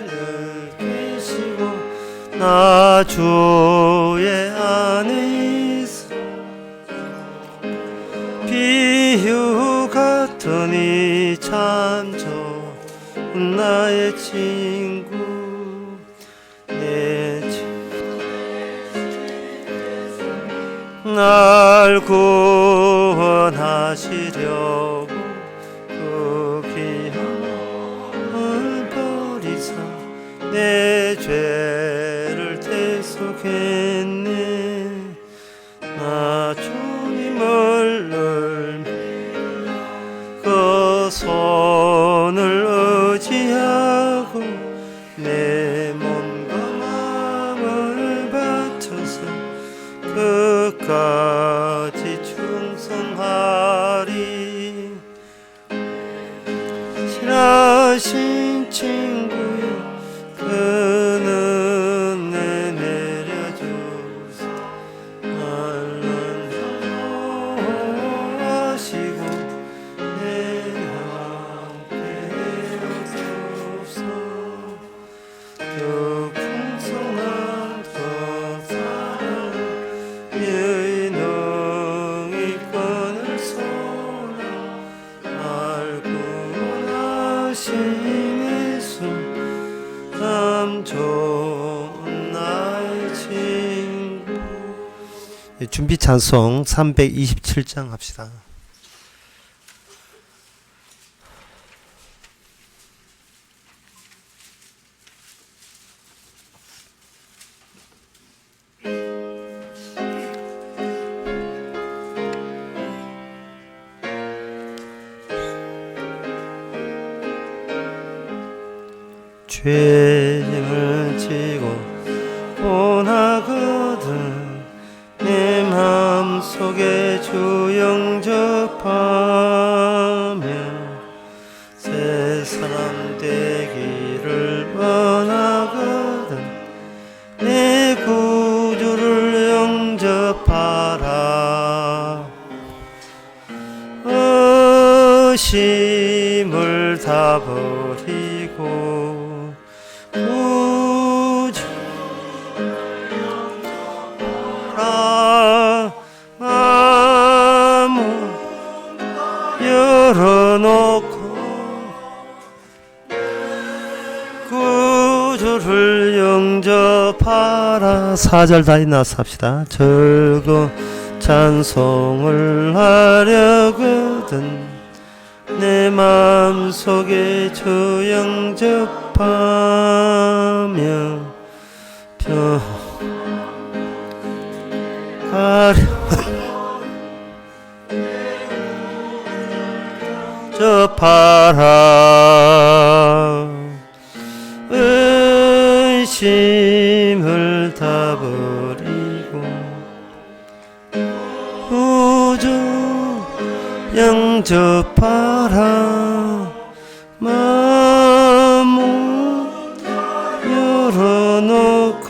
늘 계시고 나 주의 안에 있어 비유 같으니 참 좋은 나의 친구 내 날 구원하시려고 그 귀한 버리사 내 죄를 대속했네 나 주님을 늘 그 손을 의지하고 내 몸과 마음을 바쳐서 끝까지 충성하리 친하신 친구여 그는 내 내려주사 나를 하시고 내 함께 하소서 그 풍성한 그 사랑 의능이 끊을 소나 날 구원하신 예수 참 좋은 나의 친구. 준비 찬송 327장 합시다. 죄짐을 지고 원하거든 내 마음속에 주 영접하며 새 사람 되기를 원하거든 내 구주를 영접하라 의심을 다 버리고 열어놓고 구주를 영접하라 4절 다시 나서 합시다. 즐거운 찬송을 하려거든 내 마음속에 주 영접하며 가려 접하라 의심을 다 버리고 구주 영접하라 마음 열어놓고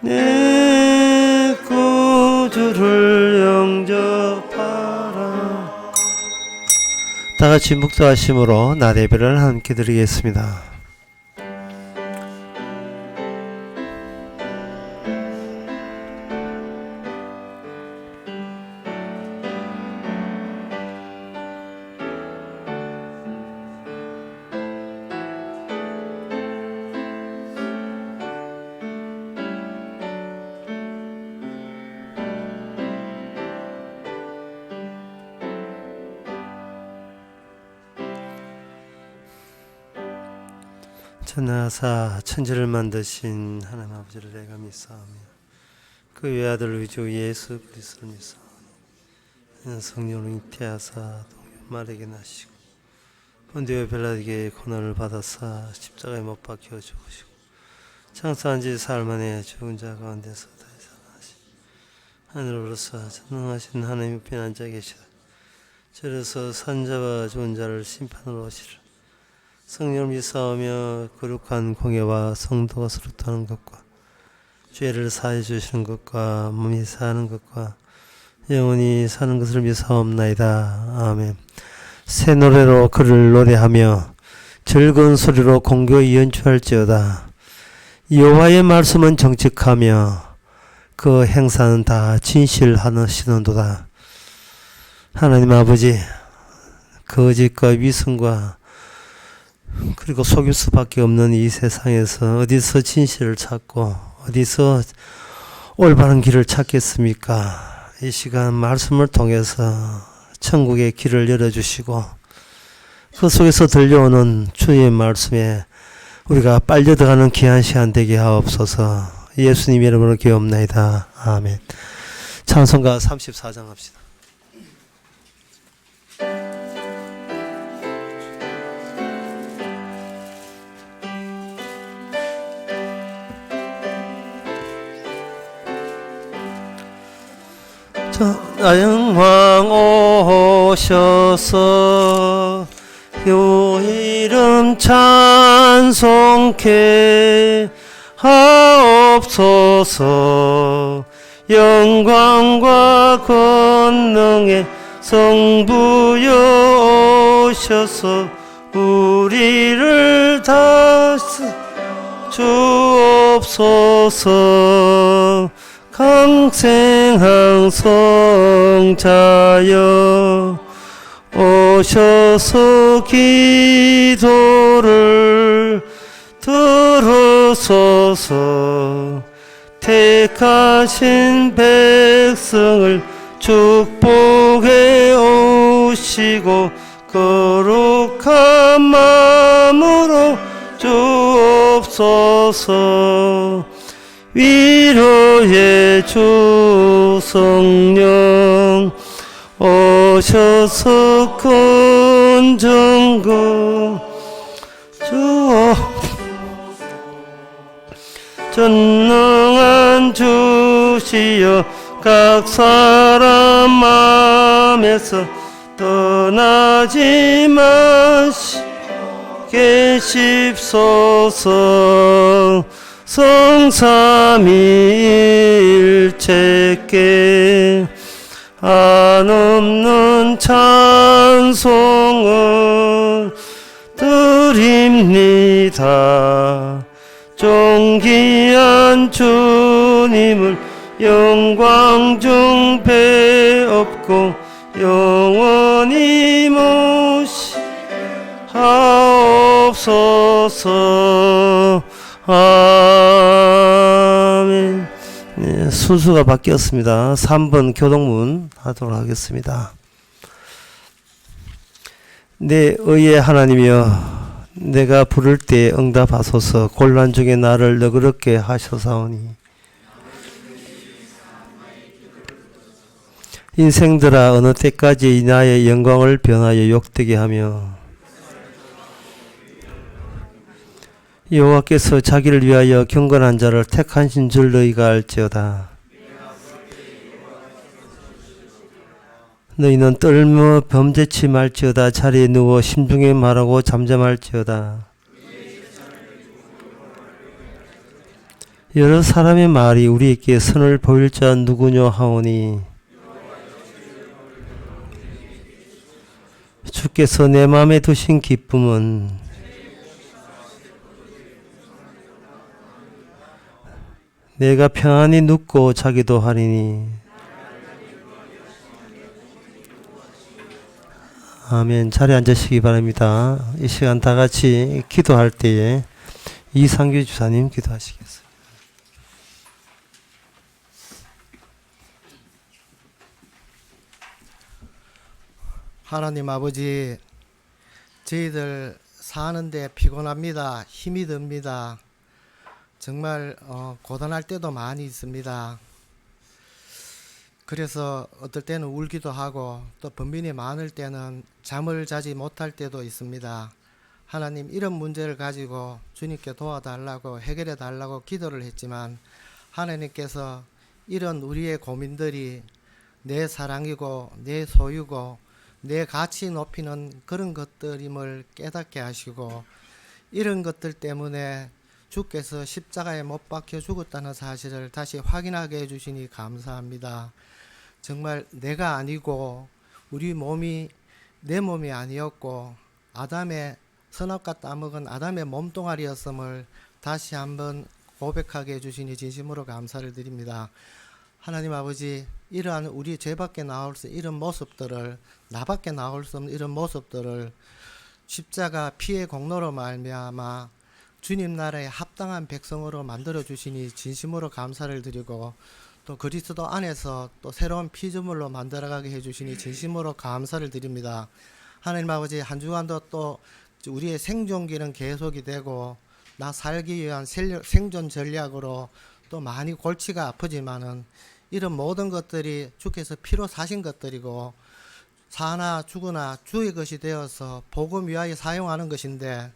내 구주를 영접하라. 다같이 묵도하심으로 낮 예배를 함께 드리겠습니다. 천하사 천지를 만드신 하나님 아버지를 내가 믿사오며 그 외아들 우리 주 예수 그리스도를 믿사오니 성령을 잉태하사 동요말에게 나시고 본디오 빌라에게 고난을 받아사 십자가에 못 박혀 죽으시고 장사한 지 사흘 만에 죽은 자 가운데서 다시 살아나시 하늘로서 전능하신 하나님 옆에 앉아 계시다. 저로서 산자와 죽은 자를 심판으로 오시리라. 성령을 믿사오며 거룩한 공예와 성도가 수룩하는 것과 죄를 사해 주시는 것과 몸이 사는 것과 영원히 사는 것을 믿사옵나이다. 아멘. 새 노래로 그를 노래하며 즐거운 소리로 공교히 연주할지어다. 여호와의 말씀은 정직하며 그 행사는 다 진실하시는도다. 하나님 아버지, 거짓과 위선과 그리고 속일 수밖에 없는 이 세상에서 어디서 진실을 찾고 어디서 올바른 길을 찾겠습니까? 이 시간 말씀을 통해서 천국의 길을 열어주시고 그 속에서 들려오는 주의 말씀에 우리가 빨려 들어가는 귀한 시간 되게 하옵소서. 예수님 이름으로 기도합나이다. 아멘. 찬송가 34장 합시다. 영왕 오셔서 요 이름 찬송케 하옵소서. 영광과 권능의 성부여 오셔서 우리를 다스 주옵소서. 강생한 성자여 오셔서 기도를 들으소서. 택하신 백성을 축복해 오시고 거룩한 마음으로 주옵소서. 위로의 주 성령 오셔서 건전고 주옵 전능한 주시여 각 사람 마음에서 떠나지 계십소서. 성삼위일체께 한없는 찬송을 드립니다. 존귀한 주님을 영광 중 배엎고 영원히 모시하옵소서. 아멘. 네, 순서가 바뀌었습니다. 3번 교동문 하도록 하겠습니다. 내 의의 하나님이여, 내가 부를 때 응답하소서. 곤란 중에 나를 너그럽게 하셔사오니 인생들아, 어느 때까지 나의 영광을 변하여 욕되게 하며 여호와께서 자기를 위하여 경건한 자를 택하신 줄 너희가 알지어다. 너희는 떨며 범죄치 말지어다. 자리에 누워 심중에 말하고 잠잠할지어다. 여러 사람의 말이 우리에게 선을 보일 자 누구뇨 하오니 주께서 내 마음에 두신 기쁨은 내가 평안히 눕고 자기도 하리니. 아멘. 자리에 앉으시기 바랍니다. 이 시간 다 같이 기도할 때에 이상규 주사님 기도하시겠습니다. 하나님 아버지, 저희들 사는데 피곤합니다. 힘이 듭니다. 정말 고단할 때도 많이 있습니다. 그래서 어떨 때는 울기도 하고 또 번민이 많을 때는 잠을 자지 못할 때도 있습니다. 하나님, 이런 문제를 가지고 주님께 도와달라고 해결해 달라고 기도를 했지만 하나님께서 이런 우리의 고민들이 내 사랑이고 내 소유고 내 가치 높이는 그런 것들임을 깨닫게 하시고, 이런 것들 때문에 주께서 십자가에 못 박혀 죽었다는 사실을 다시 확인하게 해주시니 감사합니다. 정말 내가 아니고 우리 몸이 내 몸이 아니었고 아담의 선악과 따먹은 아담의 몸뚱아리였음을 다시 한번 고백하게 해주시니 진심으로 감사를 드립니다. 하나님 아버지, 이러한 우리 죄밖에 나올 수 이런 모습들을, 나밖에 나올 수 없는 이런 모습들을 십자가 피의 공로로 말미암아 주님 나라에 합당한 백성으로 만들어 주시니 진심으로 감사를 드리고, 또 그리스도 안에서 또 새로운 피조물로 만들어가게 해주시니 진심으로 감사를 드립니다. 하나님 아버지, 한 주간도 또 우리의 생존기는 계속이 되고 나 살기 위한 생존 전략으로 또 많이 골치가 아프지만은 이런 모든 것들이 주께서 피로 사신 것들이고 사나 죽으나 주의 것이 되어서 복음 위하여 사용하는 것인데,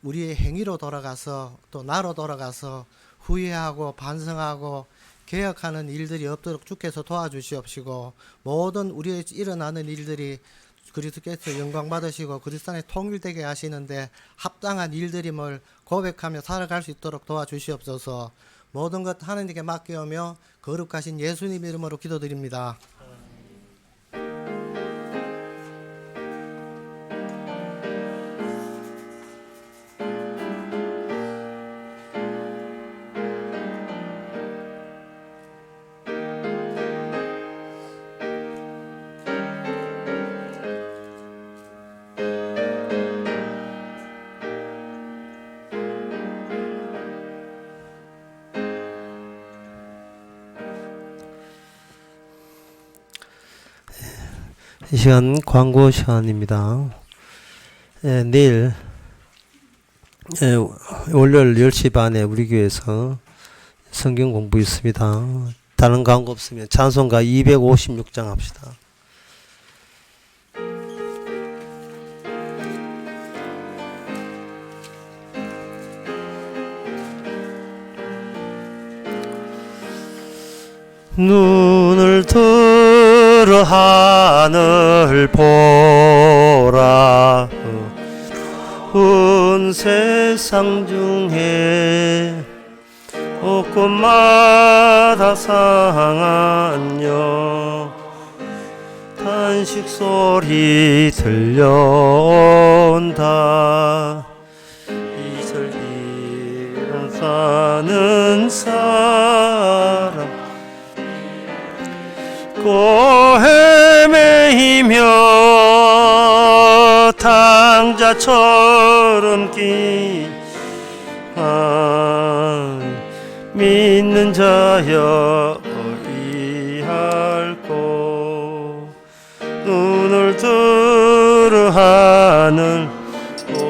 우리의 행위로 돌아가서 또 나로 돌아가서 후회하고 반성하고 개혁하는 일들이 없도록 주께서 도와주시옵시고, 모든 우리의 일어나는 일들이 그리스도께서 영광 받으시고 그리스도 안에 통일되게 하시는데 합당한 일들임을 고백하며 살아갈 수 있도록 도와주시옵소서. 모든 것 하나님께 맡겨오며 거룩하신 예수님 이름으로 기도드립니다. 이 시간 광고 시간입니다. 내일 월요일 10시 반에 우리 교회에서 성경 공부 있습니다. 다른 광고 없으면 찬송가 256장 합시다. 눈을 들어 하늘 보라. 온 세상 중에 곳곳마다 상하여 탄식 소리 들려온다. 이슬 일어서는 사람 헤매이며 탕자처럼 믿는 자여 어이할꼬. 눈을 들어 하늘 보라.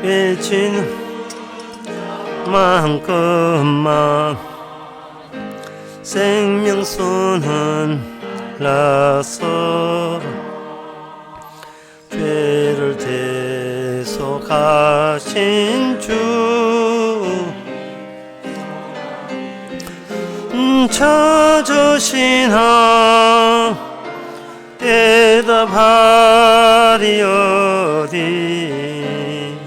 외치는 만큼만 생명수는 라서 죄를 대속하신 주 찾으시나 대답하리 어디.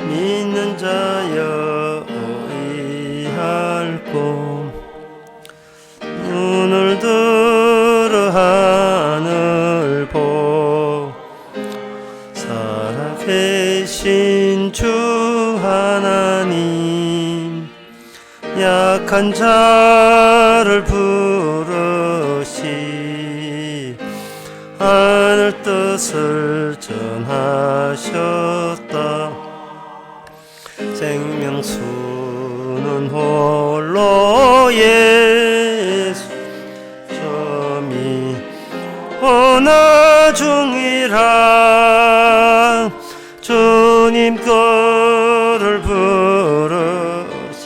믿는 자여 어이할꼬. 눈을 들어 하늘 보 살아계신 주 하나님, 약한 자를 부르시 하늘 뜻을 전하셨다. 생명수는 홀로 예수 점이 원하 중이라. 주님 거를 부르신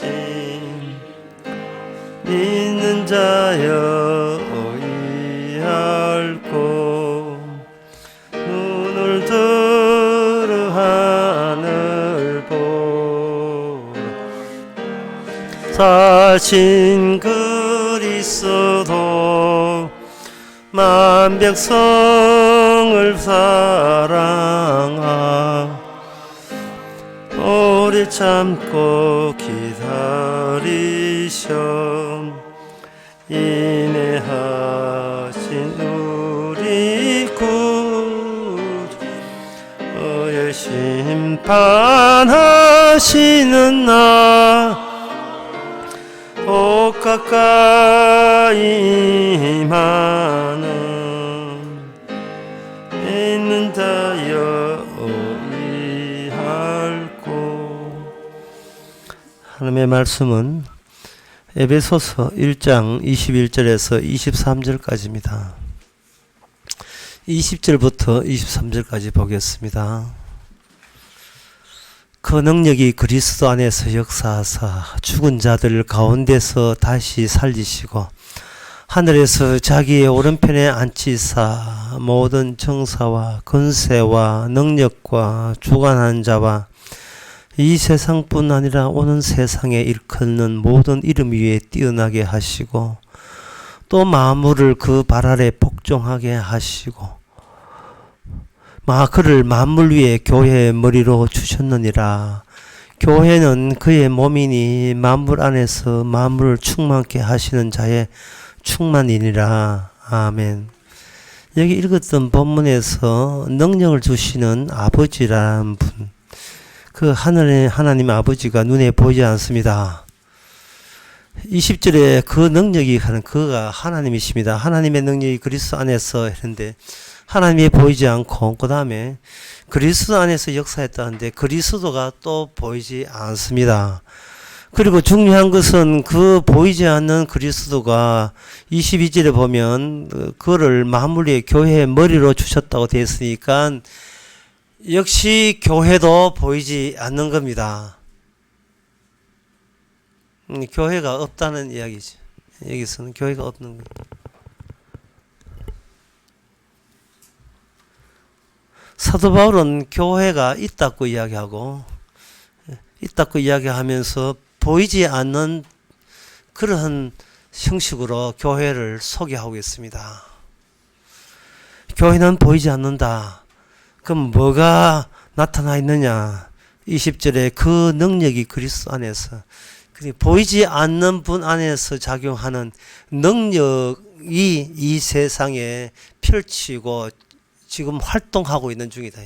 믿는 자여 어이할꼬. 눈을 들어 하늘 보라. 사신 그리스도 만 백성을 사랑하 오래 참고 기다리셔 인내하신 우리 구주의 심판하시는 날 오 가까이 많은 있는 자여 이할고. 하나님의 말씀은 에베소서 1장 21절에서 23절까지입니다. 20절부터 23절까지 보겠습니다. 그 능력이 그리스도 안에서 역사하사 죽은 자들 가운데서 다시 살리시고 하늘에서 자기의 오른편에 앉히사 모든 정사와 권세와 능력과 주관한 자와 이 세상뿐 아니라 오는 세상에 일컫는 모든 이름 위에 뛰어나게 하시고 또 만물을 그 발 아래 복종하게 하시고 그를 만물 위에 교회의 머리로 주셨느니라. 교회는 그의 몸이니 만물 안에서 만물을 충만케 하시는 자의 충만이니라. 아멘. 여기 읽었던 본문에서 능력을 주시는 아버지란 분, 그 하늘의 하나님 아버지가 눈에 보이지 않습니다. 20절에 그 능력이 하는 그가 하나님이십니다. 하나님의 능력이 그리스도 안에서 했는데 하나님이 보이지 않고 그 다음에 그리스도 안에서 역사했다는데 그리스도가 또 보이지 않습니다. 그리고 중요한 것은 그 보이지 않는 그리스도가 22절에 보면 그를 만물의 교회의 머리로 주셨다고 되어 있으니까 역시 교회도 보이지 않는 겁니다. 교회가 없다는 이야기죠. 여기서는 교회가 없는 거예요. 사도 바울은 교회가 있다고 이야기하고 있다고 이야기하면서 보이지 않는 그러한 형식으로 교회를 소개하고 있습니다. 교회는 보이지 않는다. 그럼 뭐가 나타나 있느냐? 20절에 그 능력이 그리스도 안에서 보이지 않는 분 안에서 작용하는 능력이 이 세상에 펼치고 지금 활동하고 있는 중이다.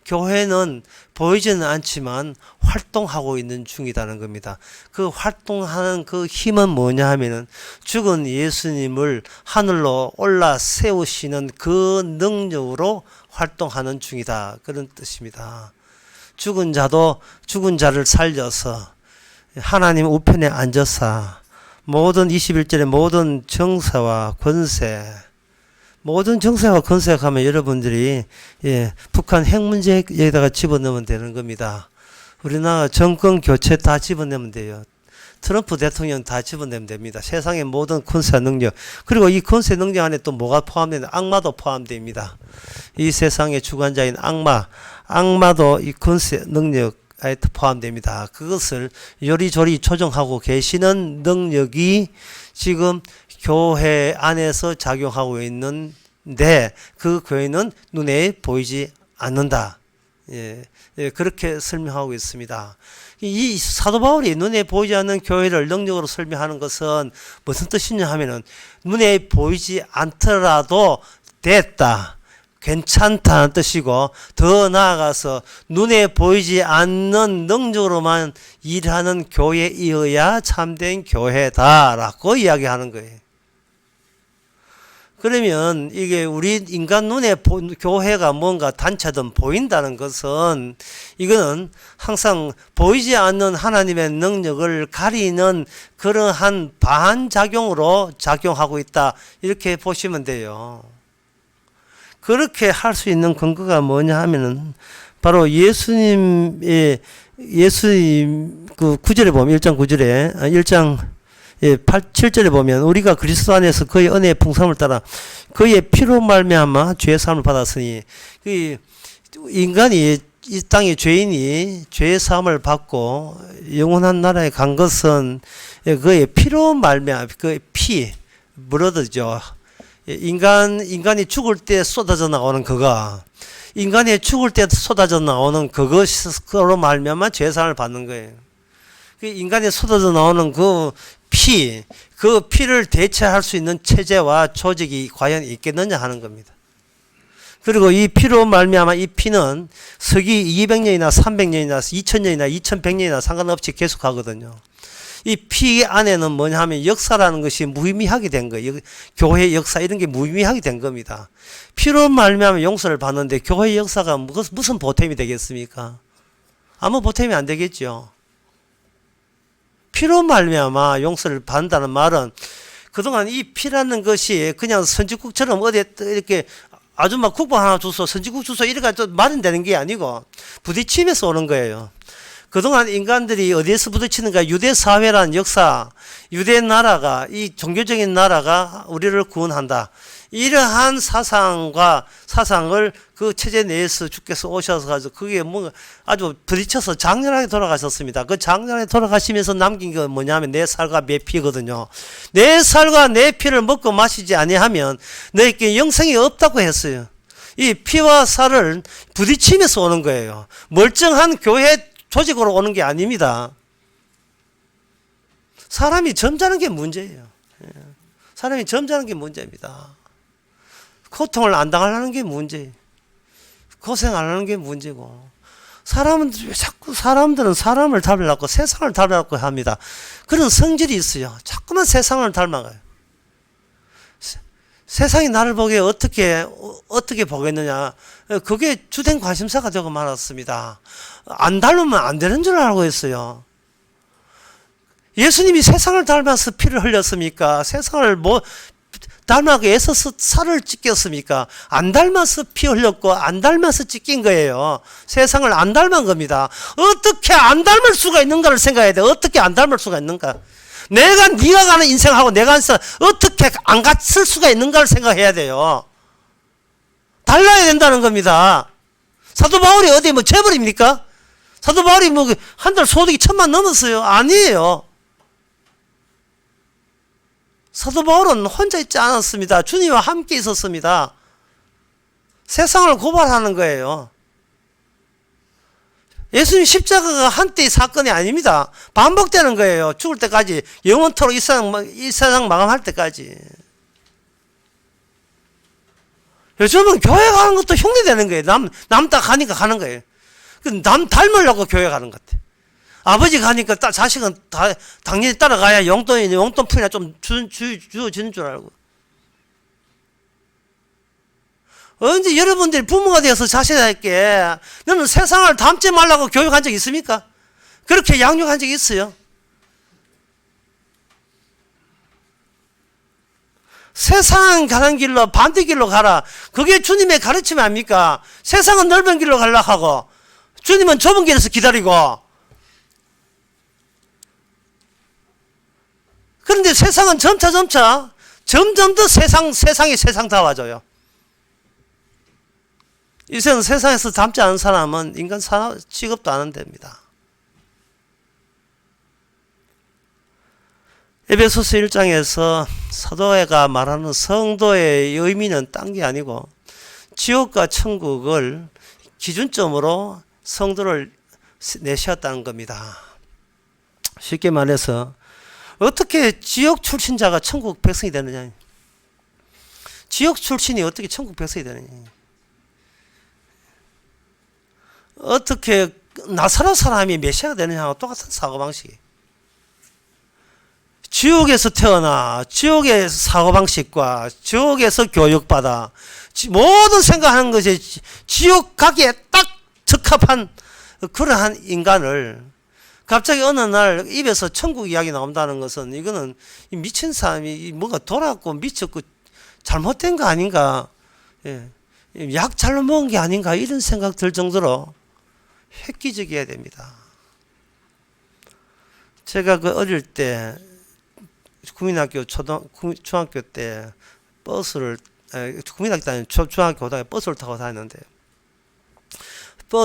교회는 보이지는 않지만 활동하고 있는 중이다는 겁니다. 그 활동하는 그 힘은 뭐냐 하면은 죽은 예수님을 하늘로 올라 세우시는 그 능력으로 활동하는 중이다. 그런 뜻입니다. 죽은 자도 죽은 자를 살려서 하나님 우편에 앉아서 모든 21절에 모든 정사와 권세, 모든 정세와 권세가 하면 여러분들이 북한 핵 문제에다가 집어넣으면 되는 겁니다. 우리나라 정권 교체 다 집어넣으면 돼요. 트럼프 대통령 다 집어넣으면 됩니다. 세상의 모든 권세 능력. 그리고 이 권세 능력 안에 또 뭐가 포함되는 악마도 포함됩니다. 이 세상의 주관자인 악마도 이 권세 능력에 포함됩니다. 그것을 요리조리 조정하고 계시는 능력이 지금 교회 안에서 작용하고 있는데 그 교회는 눈에 보이지 않는다. 그렇게 설명하고 있습니다. 이 사도 바울이 눈에 보이지 않는 교회를 능력으로 설명하는 것은 무슨 뜻이냐 하면은 눈에 보이지 않더라도 됐다, 괜찮다는 뜻이고 더 나아가서 눈에 보이지 않는 능력으로만 일하는 교회이어야 참된 교회다라고 이야기하는 거예요. 그러면 이게 우리 인간 눈에 교회가 뭔가 단체든 보인다는 것은 이거는 항상 보이지 않는 하나님의 능력을 가리는 그러한 반작용으로 작용하고 있다. 이렇게 보시면 돼요. 그렇게 할 수 있는 근거가 뭐냐 하면은 바로 예수님 그 9절에 보면 1장 9절에 1장 7절에 보면 우리가 그리스도 안에서 그의 은혜의 풍성함을 따라 그의 피로 말미암아 죄의 사함을 받았으니 인간이 이 땅의 죄인이 죄의 사함을 받고 영원한 나라에 간 것은 그의 피로 말미암아 그의 피 브러드죠. 인간이 죽을 때 쏟아져 나오는 그거, 인간이 죽을 때 쏟아져 나오는 그것으로 말미암아 죄의 사함을 받는 거예요. 인간이 쏟아져 나오는 그 그 피를 대체할 수 있는 체제와 조직이 과연 있겠느냐 하는 겁니다. 그리고 이 피로 말미암아 이 피는 서기 200년이나 300년이나 2000년이나 2100년이나 상관없이 계속 가거든요. 이 피 안에는 뭐냐 하면 역사라는 것이 무의미하게 된 거예요. 교회 역사 이런 게 무의미하게 된 겁니다. 피로 말미암아 용서를 받는데 교회 역사가 무슨 보탬이 되겠습니까? 아무 보탬이 안 되겠죠. 피로 말미암아 용서를 받는다는 말은 그동안 이 피라는 것이 그냥 선지국처럼 어디 이렇게 아주 막 국밥 하나 주소 선지국 주소 이렇게 마련되는 게 아니고 부딪힘에서 오는 거예요. 그동안 인간들이 어디에서 부딪히는가? 유대 사회라는 역사, 유대 나라가, 이 종교적인 나라가 우리를 구원한다. 이러한 사상을 그 체제 내에서 주께서 오셔서 가지고 그게 뭔가 아주 부딪혀서 장렬하게 돌아가셨습니다. 그 장렬하게 돌아가시면서 남긴 게 뭐냐면 내 살과 내 피거든요. 내 살과 내 피를 먹고 마시지 아니하면 너에게 영생이 없다고 했어요. 이 피와 살을 부딪히면서 오는 거예요. 멀쩡한 교회 조직으로 오는 게 아닙니다. 사람이 점잖은 게 문제예요. 사람이 점잖은 게 문제입니다. 고통을 안 당하려는 게 문제예요. 고생 안 하는 게 문제고. 사람들은 사람을 닮으려고 세상을 닮으려고 합니다. 그런 성질이 있어요. 자꾸만 세상을 닮아가요. 세상이 나를 보기에 어떻게 보겠느냐. 그게 주된 관심사가 되고 말았습니다. 안 닮으면 안 되는 줄 알고 있어요. 예수님이 세상을 닮아서 피를 흘렸습니까? 세상을 닮아서 애써서 살을 찢겼습니까? 안 닮아서 피 흘렸고 안 닮아서 찢긴 거예요. 세상을 안 닮은 겁니다. 어떻게 안 닮을 수가 있는가를 생각해야 돼. 어떻게 안 닮을 수가 있는가? 네가 가는 인생하고 내가 어떻게 안 같을 수가 있는가를 생각해야 돼요. 달라야 된다는 겁니다. 사도 바울이 어디 재벌입니까? 사도 바울이 한 달 소득이 1000만 넘었어요? 아니에요. 사도 바울은 혼자 있지 않았습니다. 주님과 함께 있었습니다. 세상을 고발하는 거예요. 예수님 십자가가 한때의 사건이 아닙니다. 반복되는 거예요. 죽을 때까지 영원토록 이 세상 마감할 때까지. 요즘은 교회 가는 것도 흉내되는 거예요. 남 딱 가니까 가는 거예요. 남 닮으려고 교회 가는 것 같아. 아버지 가니까 자식은 당연히 따라가야 용돈푼이나 좀 주어지는 줄 알고. 언제 여러분들이 부모가 되어서 자식에게 너는 세상을 닮지 말라고 교육한 적 있습니까? 그렇게 양육한 적이 있어요. 세상 가는 길로 반대길로 가라. 그게 주님의 가르침 아닙니까? 세상은 넓은 길로 가려고 하고 주님은 좁은 길에서 기다리고. 그런데 세상은 점점 더 세상이 세상다워져요. 이제는 세상에서 닮지 않은 사람은 인간 취급도 안 한답니다. 에베소서 1장에서 사도가 말하는 성도의 의미는 딴 게 아니고 지옥과 천국을 기준점으로 성도를 내세웠다는 겁니다. 쉽게 말해서 어떻게 지옥 출신자가 천국 백성이 되느냐. 지옥 출신이 어떻게 천국 백성이 되느냐. 어떻게 나사렛 사람이 메시아가 되느냐와 똑같은 사고방식이에요. 지옥에서 태어나 지옥의 사고방식과 지옥에서 교육받아 모든 생각하는 것이 지옥 가기에 딱 적합한 그러한 인간을 갑자기 어느 날 입에서 천국 이야기 나온다는 것은 이거는 미친 사람이 뭔가 돌았고 미쳤고 잘못된 거 아닌가, 약 잘못 먹은 게 아닌가 이런 생각 들 정도로 획기적이어야 됩니다. 제가 어릴 때 국민학교 중학교 때 버스를 국민학교 다니는 중학교 고등학교 버스를 타고 다녔는데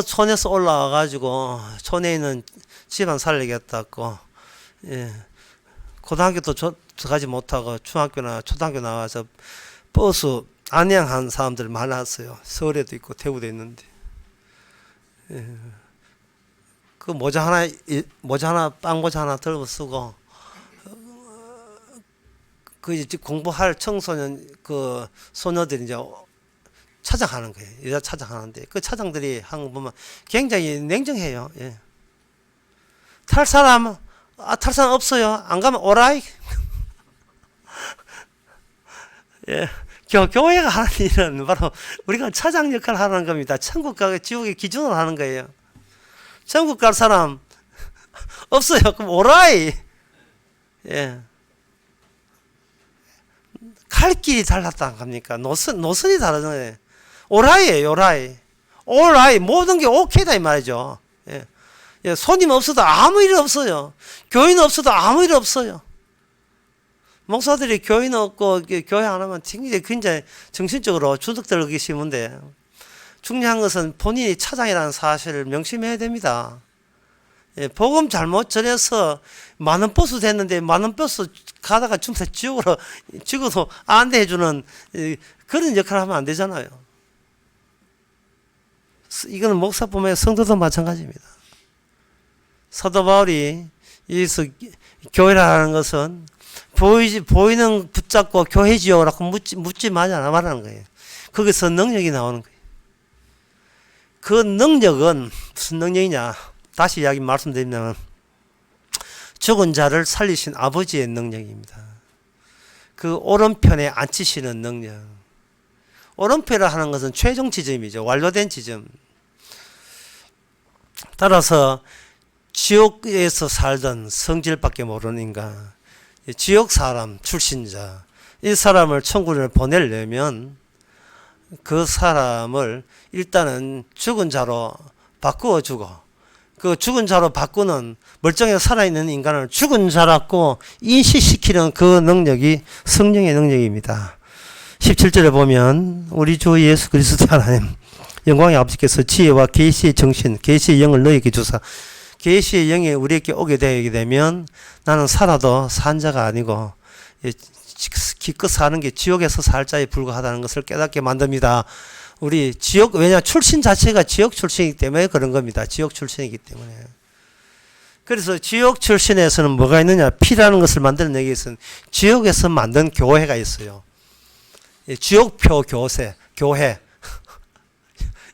촌에서 올라와 가지고 촌에 있는 집안 살리겠다고 고등학교도 가지 못하고 중학교나 초등학교 나와서 버스 안양한 사람들 많았어요. 서울에도 있고 대구도 있는데 그 모자 하나 빵 모자 하나 들고 쓰고 그 이제 공부할 청소년 그 소녀들이 이제 차장하는 거예요. 여자 차장하는데 그 차장들이 하는 거 보면 굉장히 냉정해요. 예. 탈 사람 없어요. 안 가면 오라이. 예. 교회가 하는 일은 바로 우리가 차장 역할을 하는 겁니다. 천국과 지옥의 기준으로 하는 거예요. 천국 갈 사람 없어요. 그럼 오라이. 예. 갈 길이 달랐다 합니까? 노선이 다르잖아요. 오라이예요, 오라이. 오라이. 모든 게 오케이다, 이 말이죠. 예. 예. 손님 없어도 아무 일 없어요. 교인 없어도 아무 일 없어요. 목사들이 교인 없고 교회 안 하면 굉장히 정신적으로 주눅들기 쉬운데 중요한 것은 본인이 차장이라는 사실을 명심해야 됩니다. 예, 복음 잘못 전해서 많은 버스 됐는데 많은 버스 가다가 중세 지옥으로 죽어도 안내해주는 그런 역할을 하면 안 되잖아요. 이거는 목사뿐만 아니라 성도도 마찬가지입니다. 사도 바울이 여기서 교회라는 것은 보이는 붙잡고 교회지요라고 묻지 말라는 거예요. 거기서 능력이 나오는 거예요. 그 능력은 무슨 능력이냐? 다시 이야기 말씀드리면 죽은 자를 살리신 아버지의 능력입니다. 그 오른편에 앉히시는 능력. 오른편이라 하는 것은 최종 지점이죠. 완료된 지점. 따라서 지옥에서 살던 성질밖에 모르는 인간, 지옥 사람 출신자, 이 사람을 천국에 보내려면 그 사람을 일단은 죽은 자로 바꾸어 주고, 그 죽은 자로 바꾸는 멀쩡하게 살아있는 인간을 죽은 자라고 인식시키는 그 능력이 성령의 능력입니다. 17절에 보면 우리 주 예수 그리스도 하나님 영광의 아버지께서 지혜와 계시의 정신, 계시의 영을 너에게 주사, 계시의 영이 우리에게 오게 되게 되면 나는 살아도 산 자가 아니고 기껏 사는 게 지옥에서 살 자에 불과하다는 것을 깨닫게 만듭니다. 우리 지옥, 왜냐 출신 자체가 지옥 출신이기 때문에 그런 겁니다. 지옥 출신이기 때문에. 그래서 지옥 출신에서는 뭐가 있느냐? 피라는 것을 만들어내기 위해서는 지옥에서 만든 교회가 있어요. 지옥표 교회.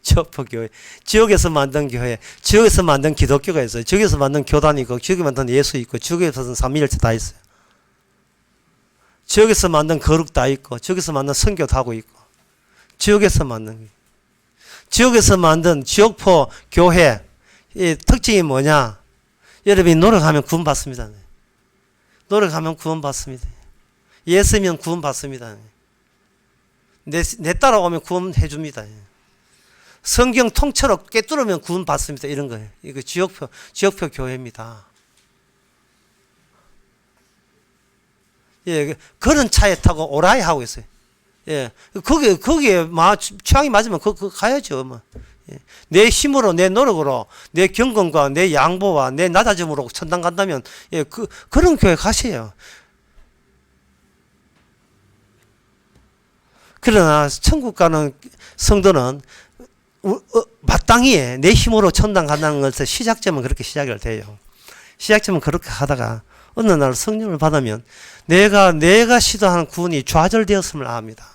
지옥표 교회. 지옥에서 만든 교회. 지옥에서 만든 기독교가 있어요. 지옥에서 만든 교단이 있고, 지옥에 만든 예수 있고, 지옥에서는 삼위일체 다 있어요. 지옥에서 만든 거룩 다 있고, 지옥에서 만든 선교 다 하고 있고, 지옥에서 만든, 지옥에서 만든 지옥포 교회, 이 특징이 뭐냐? 여러분이 노력하면 구원받습니다. 노력하면 구원받습니다. 예수면 구원받습니다. 내 따라오면 구원해줍니다. 성경 통째로 꿰뚫으면 구원받습니다. 이런 거예요. 이거 지옥표 교회입니다. 예, 그런 차에 타고 오라이 하고 있어요. 예, 거기에 취향이 맞으면 가야죠. 뭐. 예. 내 힘으로, 내 노력으로, 내 경건과 내 양보와 내 낮아짐으로 천당 간다면, 예, 그런 교회 가세요. 그러나 천국 가는 성도는 마땅히 내 힘으로 천당 간다는 것을 시작점은 그렇게 시작이 돼요. 시작점은 그렇게 하다가 어느 날 성령을 받으면 내가 시도하는 구원이 좌절되었음을 압니다.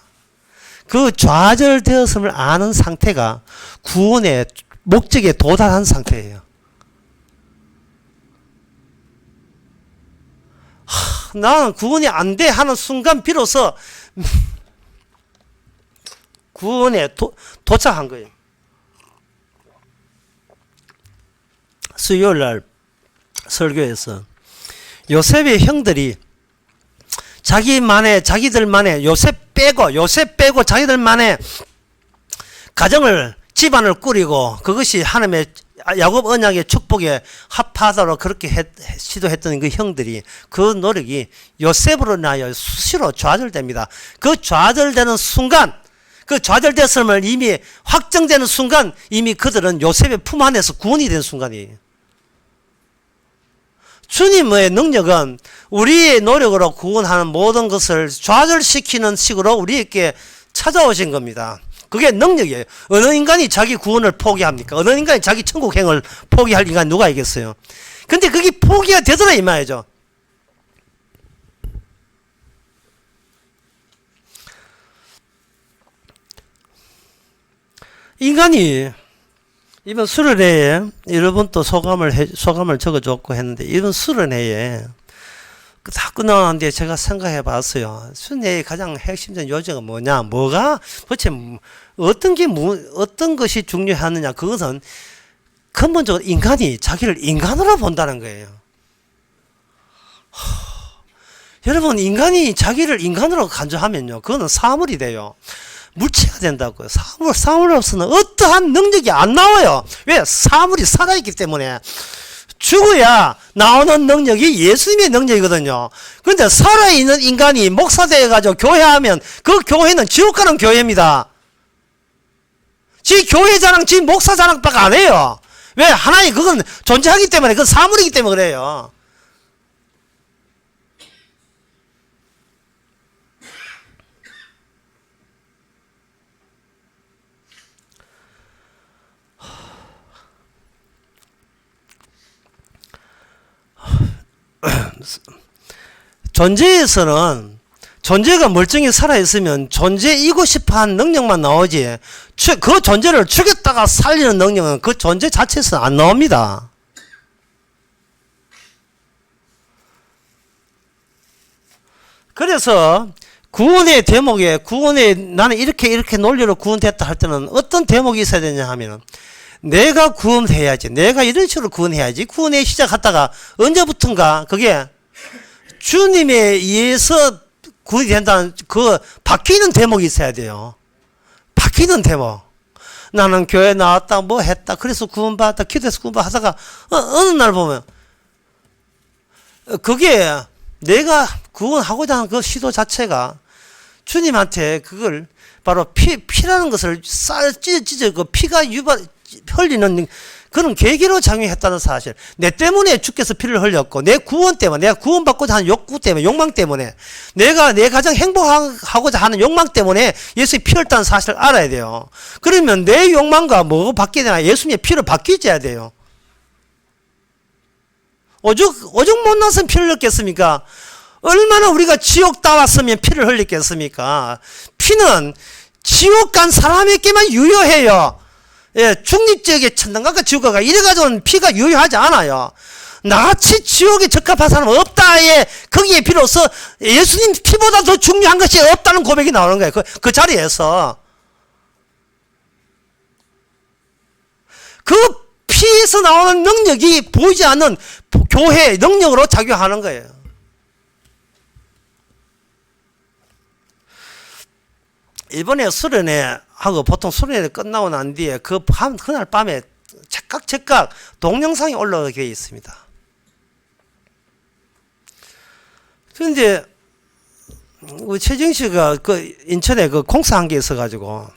그 좌절되었음을 아는 상태가 구원의 목적에 도달한 상태예요. 나는 구원이 안 돼 하는 순간 비로소 구원에 도착한 거예요. 수요일 날 설교에서 요셉의 형들이 자기들만의 요셉 빼고 자기들만의 가정을 집안을 꾸리고 그것이 하나님의 야곱 언약의 축복에 합하도록 그렇게 시도했던 그 형들이 그 노력이 요셉으로 인하여 수시로 좌절됩니다. 그 좌절되는 순간, 그 좌절됐음을 이미 확정되는 순간 이미 그들은 요셉의 품 안에서 구원이 된 순간이에요. 주님의 능력은 우리의 노력으로 구원하는 모든 것을 좌절시키는 식으로 우리에게 찾아오신 겁니다. 그게 능력이에요. 어느 인간이 자기 구원을 포기합니까? 어느 인간이 자기 천국행을 포기할 인간이 누가 있겠어요? 근데 그게 포기가 되더라 이 말이죠. 인간이 이번 수련회에 여러분 또 소감을 적어줬고 했는데, 이번 수련회에 다 끝나는데 제가 생각해 봤어요. 수련회의 가장 핵심적인 요지가 뭐냐, 뭐가 도대체 어떤 것이 중요하느냐. 그것은 근본적으로 인간이 자기를 인간으로 본다는 거예요. 여러분, 인간이 자기를 인간으로 간주하면요, 그거는 사물이 돼요. 물체가 된다고요. 사물 없으면 어떠한 능력이 안 나와요. 왜? 사물이 살아있기 때문에. 죽어야 나오는 능력이 예수님의 능력이거든요. 그런데 살아있는 인간이 목사 되어가지고 교회하면 그 교회는 지옥 가는 교회입니다. 지 교회 자랑, 지 목사 자랑밖에 안 해요. 왜? 하나님 그건 존재하기 때문에, 그건 사물이기 때문에 그래요. 존재에서는 존재가 멀쩡히 살아있으면 존재이고 싶어하는 능력만 나오지, 그 존재를 죽였다가 살리는 능력은 그 존재 자체에서 안 나옵니다. 그래서 구원의 대목에, 나는 이렇게 논리로 구원됐다 할 때는 어떤 대목이 있어야 되냐 하면, 내가 구원해야지, 내가 이런 식으로 구원해야지. 구원에 시작했다가 언제부턴가 그게 주님에 의해서 구원이 된다는 그 바뀌는 대목이 있어야 돼요. 바뀌는 대목. 나는 교회 나왔다, 뭐 했다, 그래서 구원받았다, 기도해서 구원받았다 하다가 어느 날 보면 그게 내가 구원하고자 하는 그 시도 자체가 주님한테 그걸 바로 피라는 것을 찢어 그 피가 흘리는 그런 계기로 작용했다는 사실. 내 때문에 주께서 피를 흘렸고, 내 구원 때문에, 내가 구원받고자 하는 욕구 때문에, 욕망 때문에, 내가 내 가정 행복하고자 하는 욕망 때문에 예수의 피를 흘렸다는 사실을 알아야 돼요. 그러면 내 욕망과 뭐가 바뀌어야 되나? 예수님의 피로 바뀌어야 돼요. 오죽 못났으면 피를 흘렸겠습니까? 얼마나 우리가 지옥 따왔으면 피를 흘렸겠습니까? 피는 지옥 간 사람에게만 유효해요. 예, 중립지역에 천당각과 지옥가가 이래가지고는 피가 유효하지 않아요. 나같이 지옥에 적합한 사람은 없다. 예, 거기에 비로소 예수님 피보다 더 중요한 것이 없다는 고백이 나오는 거예요. 그 자리에서. 그 피에서 나오는 능력이 보이지 않는 교회의 능력으로 작용하는 거예요. 이번에 수련회 하고 보통 수련회 끝나고 난 뒤에 그날 밤에 즉각 동영상이 올라오게 있습니다. 그런데 우리 최정 씨가 그 인천에 그 공사한 게 있어가지고,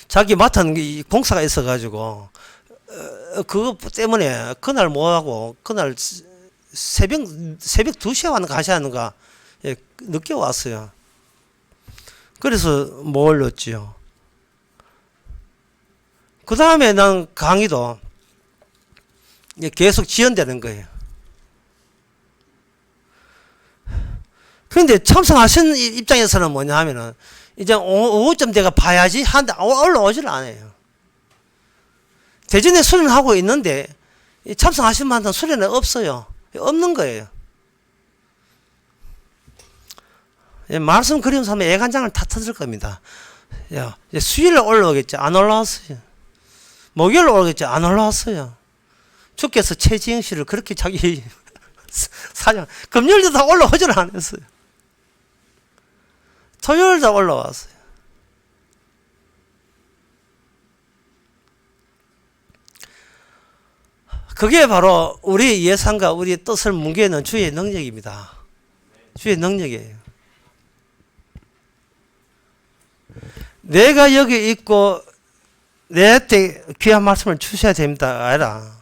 자기 맡은 공사가 있어가지고 그것 때문에 그날 뭐하고 그날 새벽 2시에 가셔야 하는가, 예, 늦게 왔어요. 그래서 못 올렸지요. 그 다음에 난 강의도 계속 지연되는 거예요. 그런데 참석하신 입장에서는 뭐냐 하면은, 이제 오후쯤 내가 봐야지 하는데 올라오질 않아요. 대전에 수련하고 있는데 참석하신 분한테는 수련은 없어요. 없는 거예요. 예, 말씀 그리운 사람은 애간장을 다 터질 겁니다. 야, 수요일에 올라오겠지? 안 올라왔어요. 목요일에 올라오겠지? 안 올라왔어요. 주께서 최지영 씨를 그렇게 자기 사장, 금요일도 다 올라오지를 않았어요. 토요일도 올라왔어요. 그게 바로 우리 예상과 우리 뜻을 뭉개는 주의 능력입니다. 주의 능력이에요. 내가 여기 있고 내한테 귀한 말씀을 주셔야 됩니다. 아니라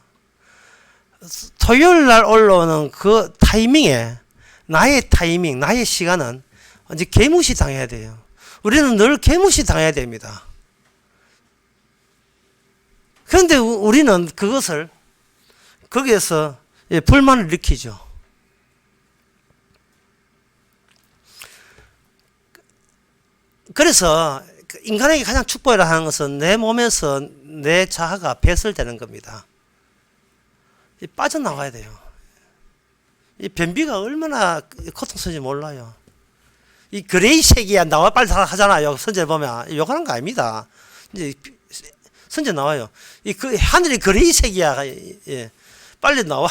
토요일 날 올라오는 그 타이밍에 나의 타이밍, 나의 시간은 이제 개무시 당해야 돼요. 우리는 늘 개무시 당해야 됩니다. 그런데 우리는 그것을 거기에서 불만을 일으키죠. 그래서 인간에게 가장 축복이라 하는 것은 내 몸에서 내 자아가 배설되는 겁니다. 빠져나와야 돼요. 이 변비가 얼마나 고통스러운지 몰라요. 이 그레이색이야 나와 빨리 하잖아요. 선제 보면 욕하는 거 아닙니다. 이제 선제 나와요. 이 하늘이 그레이색이야. 예. 빨리 나와.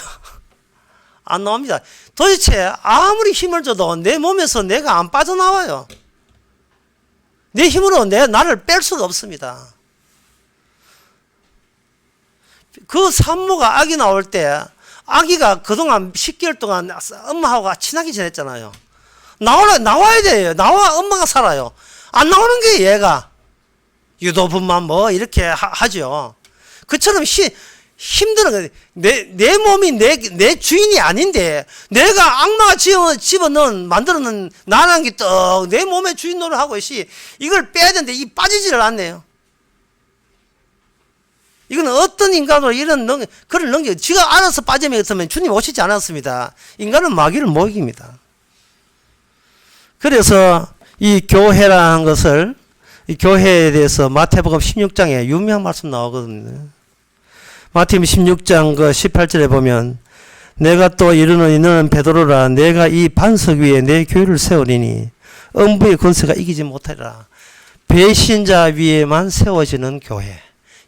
안 나옵니다. 도대체 아무리 힘을 줘도 내 몸에서 내가 안 빠져나와요. 내 힘으로 나를 뺄 수가 없습니다. 그 산모가 아기 나올 때 아기가 그동안 10개월 동안 엄마하고 친하게 지냈잖아요. 나와야 돼요. 나와 엄마가 살아요. 안 나오는 게 얘가 유도분만 뭐 이렇게 하죠. 그처럼 힘든 거예요. 내 몸이 내 주인이 아닌데 내가 악마가 집어넣은 만들어놓은 나라는 게 떡 내 몸의 주인 노릇 하고 있이 이걸 빼야 되는데 이 빠지지를 않네요. 이거는 어떤 인간으로 이런 그런 능력 지가 알아서 빠짐했으면 주님 오시지 않았습니다. 인간은 마귀를 못 이깁니다. 그래서 이 교회라는 것을 이 교회에 대해서 마태복음 16장에 유명한 말씀 나오거든요. 마태복음 16장 그 18절에 보면 내가 또 이르노니 너는 베드로라 내가 이 반석 위에 내 교회를 세우리니 음부의 권세가 이기지 못하리라. 배신자 위에만 세워지는 교회.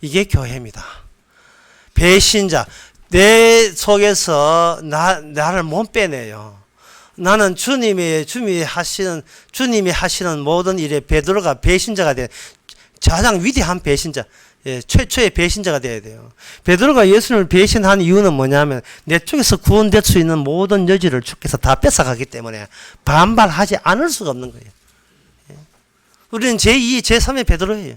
이게 교회입니다. 배신자. 내 속에서 나를 못 빼내요. 나는 주님이 하시는 모든 일에 베드로가 배신자가 돼. 가장 위대한 배신자. 예, 최초의 배신자가 돼야 돼요. 베드로가 예수님을 배신한 이유는 뭐냐면 내 쪽에서 구원될 수 있는 모든 여지를 주께서 다 뺏어가기 때문에 반발하지 않을 수가 없는 거예요. 예. 우리는 제2, 제3의 베드로예요.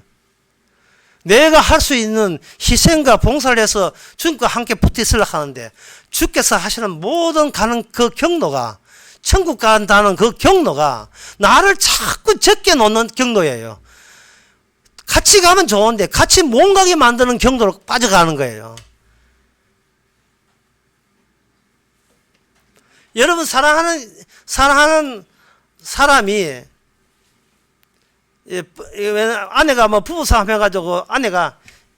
내가 할 수 있는 희생과 봉사를 해서 주님과 함께 붙어 있으려고 하는데 주께서 하시는 모든 가는 그 경로가 천국 간다는 그 경로가 나를 자꾸 적게 놓는 경로예요. 같이 가면 좋은데 같이 못 가게 만드는 경로로 빠져가는 거예요. 여러분 사랑하는 사람이 아내가 뭐 부부싸움 해가지고 아내가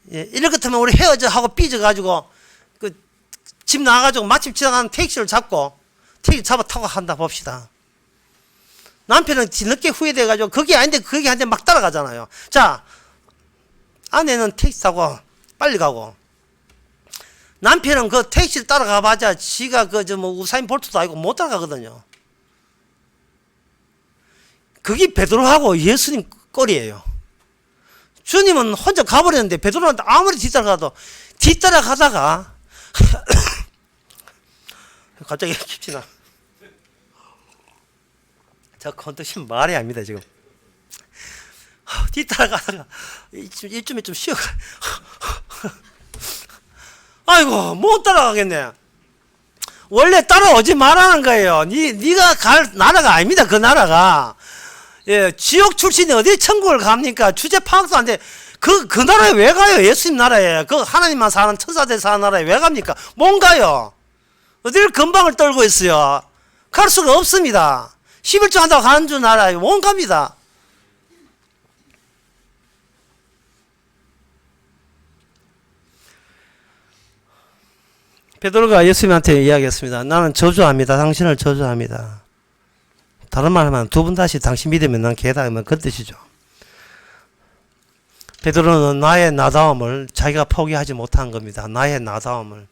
이럴 것 같으면 우리 헤어져 하고 삐져가지고 그 집 나가가지고 마침 지나가는 택시를 잡고 택시 잡아 타고 한다 봅시다. 남편은 뒤늦게 후회돼가지고 그게 아닌데 그게 한데 막 따라가잖아요. 자, 아내는 택시 타고 빨리 가고 남편은 그 택시를 따라가봐자 지가 뭐 우사인 볼트도 아니고 못 따라가거든요. 그게 베드로하고 예수님 꼴이에요. 주님은 혼자 가버렸는데 베드로한테 아무리 뒤따라가다가 갑자기 깊지나 저 컨디션 말이 아닙니다 지금. 뒤따라가다가 이쯤에 좀 쉬어가. 아이고 못 따라가겠네. 원래 따라오지 말라는 거예요. 네가 갈 나라가 아닙니다. 그 나라가. 예, 지옥 출신이 어디 천국을 갑니까? 주제 파악도 안 돼. 그 나라에 왜 가요? 예수님 나라에. 그 하나님만 사는 천사들 사는 나라에 왜 갑니까? 못 가요. 어딜 건방을 떨고 있어요. 갈 수가 없습니다. 11조 한다고 가는 줄 나라에 못 갑니다. 베드로가 예수님한테 이야기했습니다. 나는 저주합니다. 당신을 저주합니다. 다른 말 하면 두 번 다시 당신 믿으면 난 개다. 그 뜻이죠. 베드로는 나의 나다움을 자기가 포기하지 못한 겁니다. 나의 나다움을.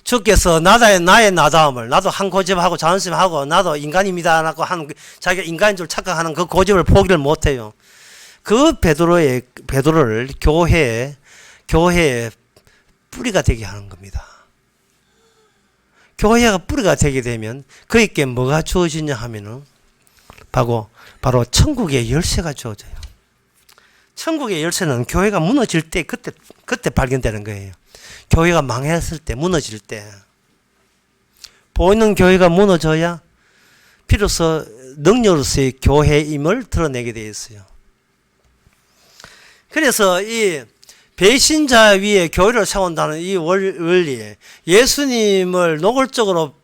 주께서 나의 나다움을 나도 한 고집하고 자존심하고 나도 인간입니다 라고 하는 자기가 인간인 줄 착각하는 그 고집을 포기를 못해요. 그 베드로를 교회에 뿌리가 되게 하는 겁니다. 교회가 뿌리가 되게 되면 그에게 뭐가 주어지냐 하면은 바로 천국의 열쇠가 주어져요. 천국의 열쇠는 교회가 무너질 때 그때 발견되는 거예요. 교회가 망했을 때, 무너질 때. 보이는 교회가 무너져야 비로소 능력으로서의 교회임을 드러내게 되어 있어요. 그래서 이 배신자 위에 교회를 세운다는 이 원리에 예수님을 노골적으로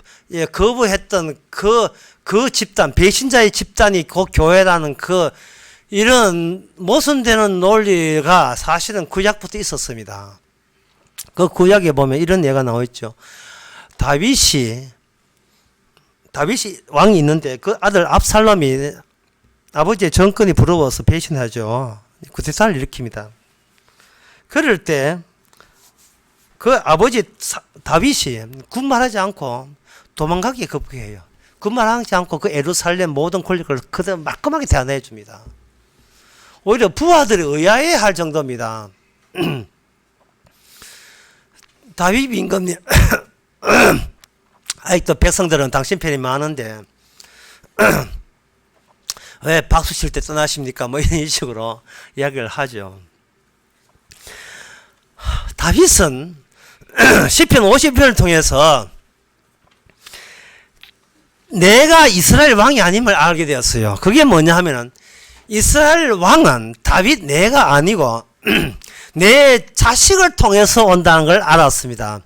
거부했던 그 집단, 배신자의 집단이 그 교회라는 그 이런 모순되는 논리가 사실은 구약부터 있었습니다. 그 구약에 보면 이런 예가 나와 있죠. 다윗이 왕이 있는데 그 아들 압살롬이 아버지의 정권이 부러워서 배신하죠. 구태타를 일으킵니다. 그럴 때 그 아버지 다윗이 군말하지 않고 도망가기에 급급해요. 군말하지 않고 그 예루살렘 모든 권력을 그대로 말끔하게 대안해 줍니다. 오히려 부하들이 의아해 할 정도입니다. 다윗 임금님 아직도 백성들은 당신 편이 많은데 왜 박수 칠 때 떠나십니까? 뭐 이런 식으로 이야기를 하죠. 다윗은 시편 50편을 통해서 내가 이스라엘 왕이 아님을 알게 되었어요. 그게 뭐냐 하면은 이스라엘 왕은 다윗 내가 아니고 내 자식을 통해서 온다는 걸 알았습니다.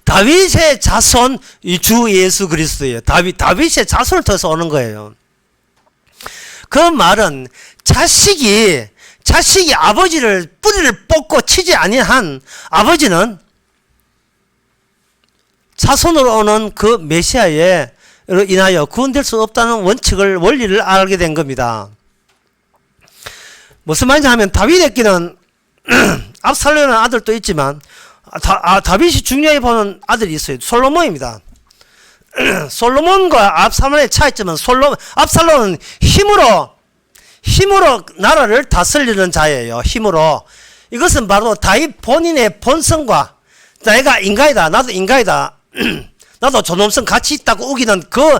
다윗의 자손 이 주 예수 그리스도예요. 다윗의 자손을 통해서 오는 거예요. 그 말은 자식이 아버지를 뿌리를 뽑고 치지 아니한 아버지는 자손으로 오는 그 메시아에 인하여 구원될 수 없다는 원리를 알게 된 겁니다. 무슨 말인지 하면 다윗에게는 압살롬이라는 아들도 있지만 다윗이 중요하게 보는 아들이 있어요. 솔로몬입니다. 솔로몬과 압살롬의 차이점은 압살롬은 힘으로 나라를 다스리는 자예요. 힘으로. 이것은 바로 다윗 본인의 본성과 내가 인간이다. 나도 인간이다. 나도 존엄성 가치 있다고 우기는 그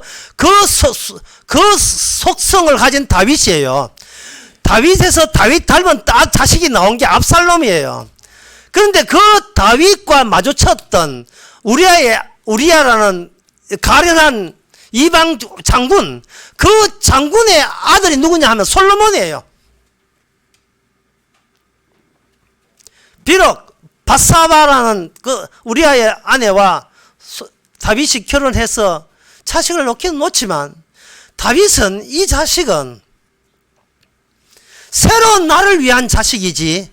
속성을 가진 다윗이에요. 다윗에서 다윗 닮은 자식이 나온 게 압살롬이에요. 그런데 그 다윗과 마주쳤던 우리야라는 가련한 이방 장군, 그 장군의 아들이 누구냐 하면 솔로몬이에요. 비록 바사바라는 그 우리아의 아내와 다윗이 결혼해서 자식을 놓지만 다윗은 이 자식은 새로운 나를 위한 자식이지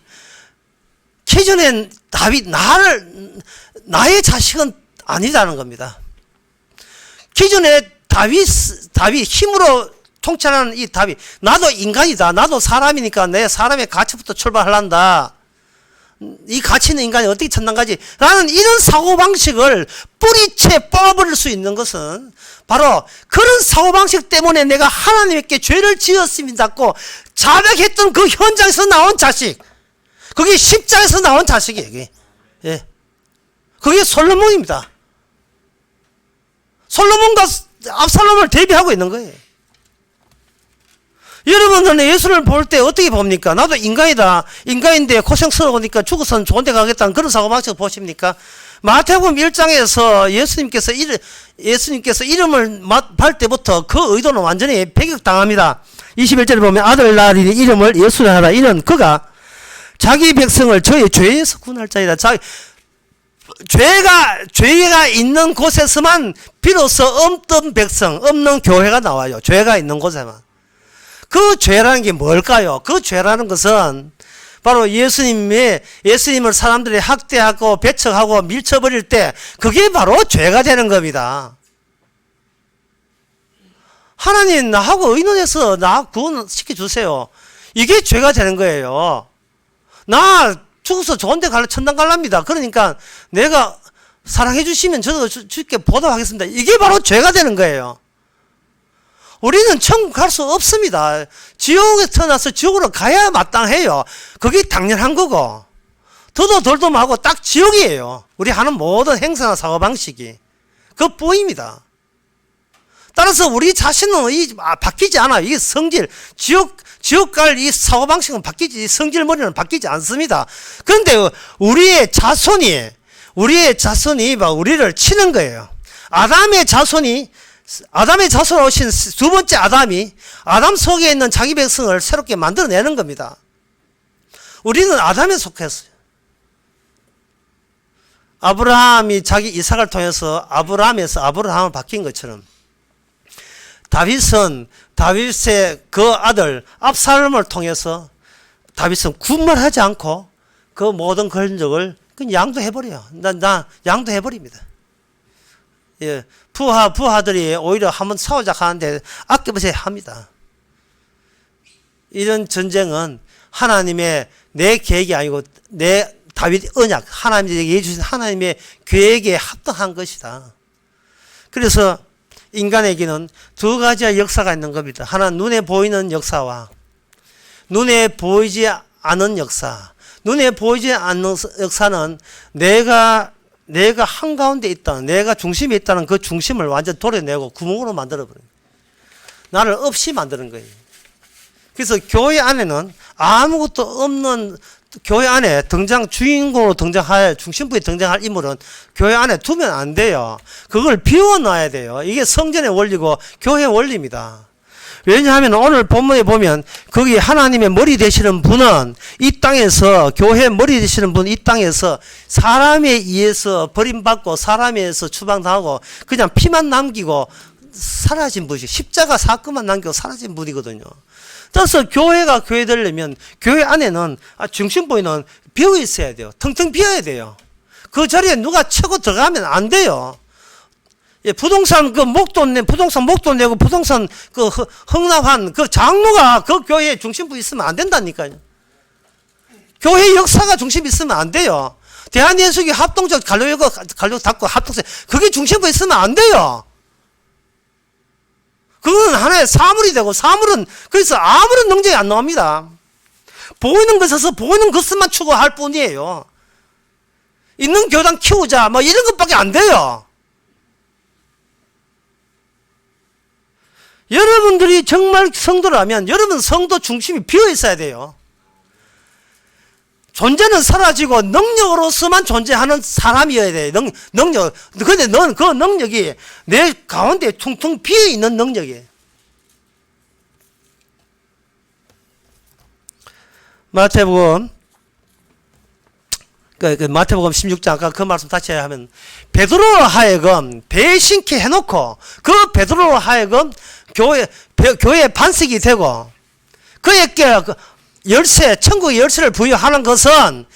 기존엔 나의 자식은 아니라는 겁니다. 기존에 다윗 힘으로 통치하는 이 다윗, 나도 인간이다. 나도 사람이니까 내 사람의 가치부터 출발하란다. 이 가치 있는 인간이 어떻게 천당가지? 라는 이런 사고방식을 뿌리채 뽑아버릴 수 있는 것은 바로 그런 사고방식 때문에 내가 하나님께 죄를 지었습니다고 자백했던 그 현장에서 나온 자식. 그게 십자에서 나온 자식이에요. 예. 그게 솔로몬입니다. 솔로몬과 압살롬을 대비하고 있는 거예요. 여러분은 예수를 볼 때 어떻게 봅니까? 나도 인간이다. 인간인데 고생스러우니까 죽어서는 좋은 데 가겠다는 그런 사고방식 보십니까? 마태복음 1장에서 예수님께서 이름을 발 때부터 그 의도는 완전히 배격당합니다. 21절에 보면 아들 낳으리니 이름을 예수라 하라. 이는 그가 자기 백성을 저의 죄에서 구원할 자이다. 죄가 있는 곳에서만 비로소 없던 백성, 없는 교회가 나와요. 죄가 있는 곳에만. 그 죄라는 게 뭘까요? 그 죄라는 것은 바로 예수님을 사람들이 학대하고 배척하고 밀쳐버릴 때 그게 바로 죄가 되는 겁니다. 하나님 나하고 의논해서 나 구원시켜 주세요. 이게 죄가 되는 거예요. 나 죽어서 좋은 데 천당 갈랍니다. 그러니까 내가 사랑해 주시면 저도 주께 보답하겠습니다. 이게 바로 죄가 되는 거예요. 우리는 천국 갈 수 없습니다. 지옥에 태어나서 지옥으로 가야 마땅해요. 그게 당연한 거고 더도 덜도 말고 딱 지옥이에요. 우리 하는 모든 행사나 사고방식이 그뿐입니다. 따라서 우리 자신은 바뀌지 않아요. 이게 성질, 지옥 갈 이 사고방식은 바뀌지, 성질머리는 바뀌지 않습니다. 그런데 우리의 자손이 막 우리를 치는 거예요. 아담의 자손으로 오신 두 번째 아담 속에 있는 자기 백성을 새롭게 만들어내는 겁니다. 우리는 아담에 속했어요. 아브라함이 자기 이삭을 통해서 아브라함에서 아브라함을 바뀐 것처럼 다윗의 그 아들 압살롬을 통해서 다윗은 군말하지 않고 그 모든 권력을 그냥 양도해버려요. 나 양도해버립니다. 예, 부하들이 오히려 한번 싸우자 하는데 아껴보세요 합니다. 이런 전쟁은 하나님의 내 계획이 아니고 내 다윗 언약, 하나님이 해주신 하나님의 계획에 합당한 것이다. 그래서 인간에게는 두 가지의 역사가 있는 겁니다. 하나 눈에 보이는 역사와 눈에 보이지 않은 역사. 눈에 보이지 않는 역사는 내가 한가운데 있다, 내가 중심에 있다는 그 중심을 완전 도려내고 구멍으로 만들어버려요. 나를 없이 만드는 거예요. 그래서 교회 안에는 아무것도 없는, 교회 안에 주인공으로 등장할, 중심부에 등장할 인물은 교회 안에 두면 안 돼요. 그걸 비워놔야 돼요. 이게 성전의 원리고 교회의 원리입니다. 왜냐하면 오늘 본문에 보면 거기 하나님의 머리 되시는 분은 이 땅에서, 교회의 머리 되시는 분은 이 땅에서 사람에 의해서 버림받고 사람에 의해서 추방당하고 그냥 피만 남기고 사라진 분이, 십자가 사건만 남기고 사라진 분이거든요. 따라서 교회가 교회 되려면 교회 안에는 중심부에는 비어 있어야 돼요. 텅텅 비어야 돼요. 그 자리에 누가 치고 들어가면 안 돼요. 예, 부동산 부동산 목돈 내고 부동산 흥납한 그 장로가 그 교회에 중심부에 있으면 안 된다니까요. 교회 역사가 중심에 있으면 안 돼요. 대한예수교 합동적 갈로 닫고 합동적, 그게 중심부에 있으면 안 돼요. 그건 하나의 사물이 되고, 사물은 그래서 아무런 능력이 안 나옵니다. 보이는 것에서 보이는 것만 추구할 뿐이에요. 있는 교단 키우자 뭐 이런 것밖에 안 돼요. 여러분들이 정말 성도라면 여러분 성도 중심이 비어 있어야 돼요. 존재는 사라지고 능력으로서만 존재하는 사람이어야 돼요. 능력. 근데 넌 그 능력이 내 가운데 퉁퉁 비어 있는 능력이에요. 마태복음 16장 아까 그 말씀 다시 하면 베드로로 하여금 배신케 해놓고 그 베드로로 하여금 교회 반석이 되고 그에게 열쇠, 천국의 열쇠를 부여하는 것은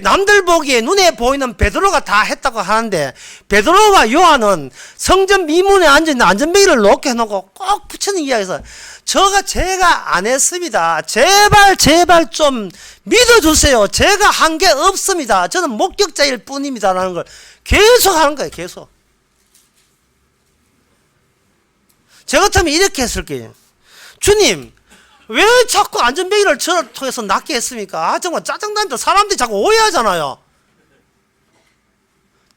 남들 보기에 눈에 보이는 베드로가 다 했다고 하는데, 베드로와 요한은 성전 미문에 앉아있는 안전뱅이를 놓게 해놓고 꼭 붙이는 이야기에서 제가 안 했습니다. 제발 좀 믿어주세요. 제가 한 게 없습니다. 저는 목격자일 뿐입니다. 라는 걸 계속 하는 거예요. 계속. 저 같으면 이렇게 했을 거예요. 주님, 왜 자꾸 안전뱅이를 저를 통해서 낫게 했습니까? 정말 짜증난다. 사람들이 자꾸 오해하잖아요.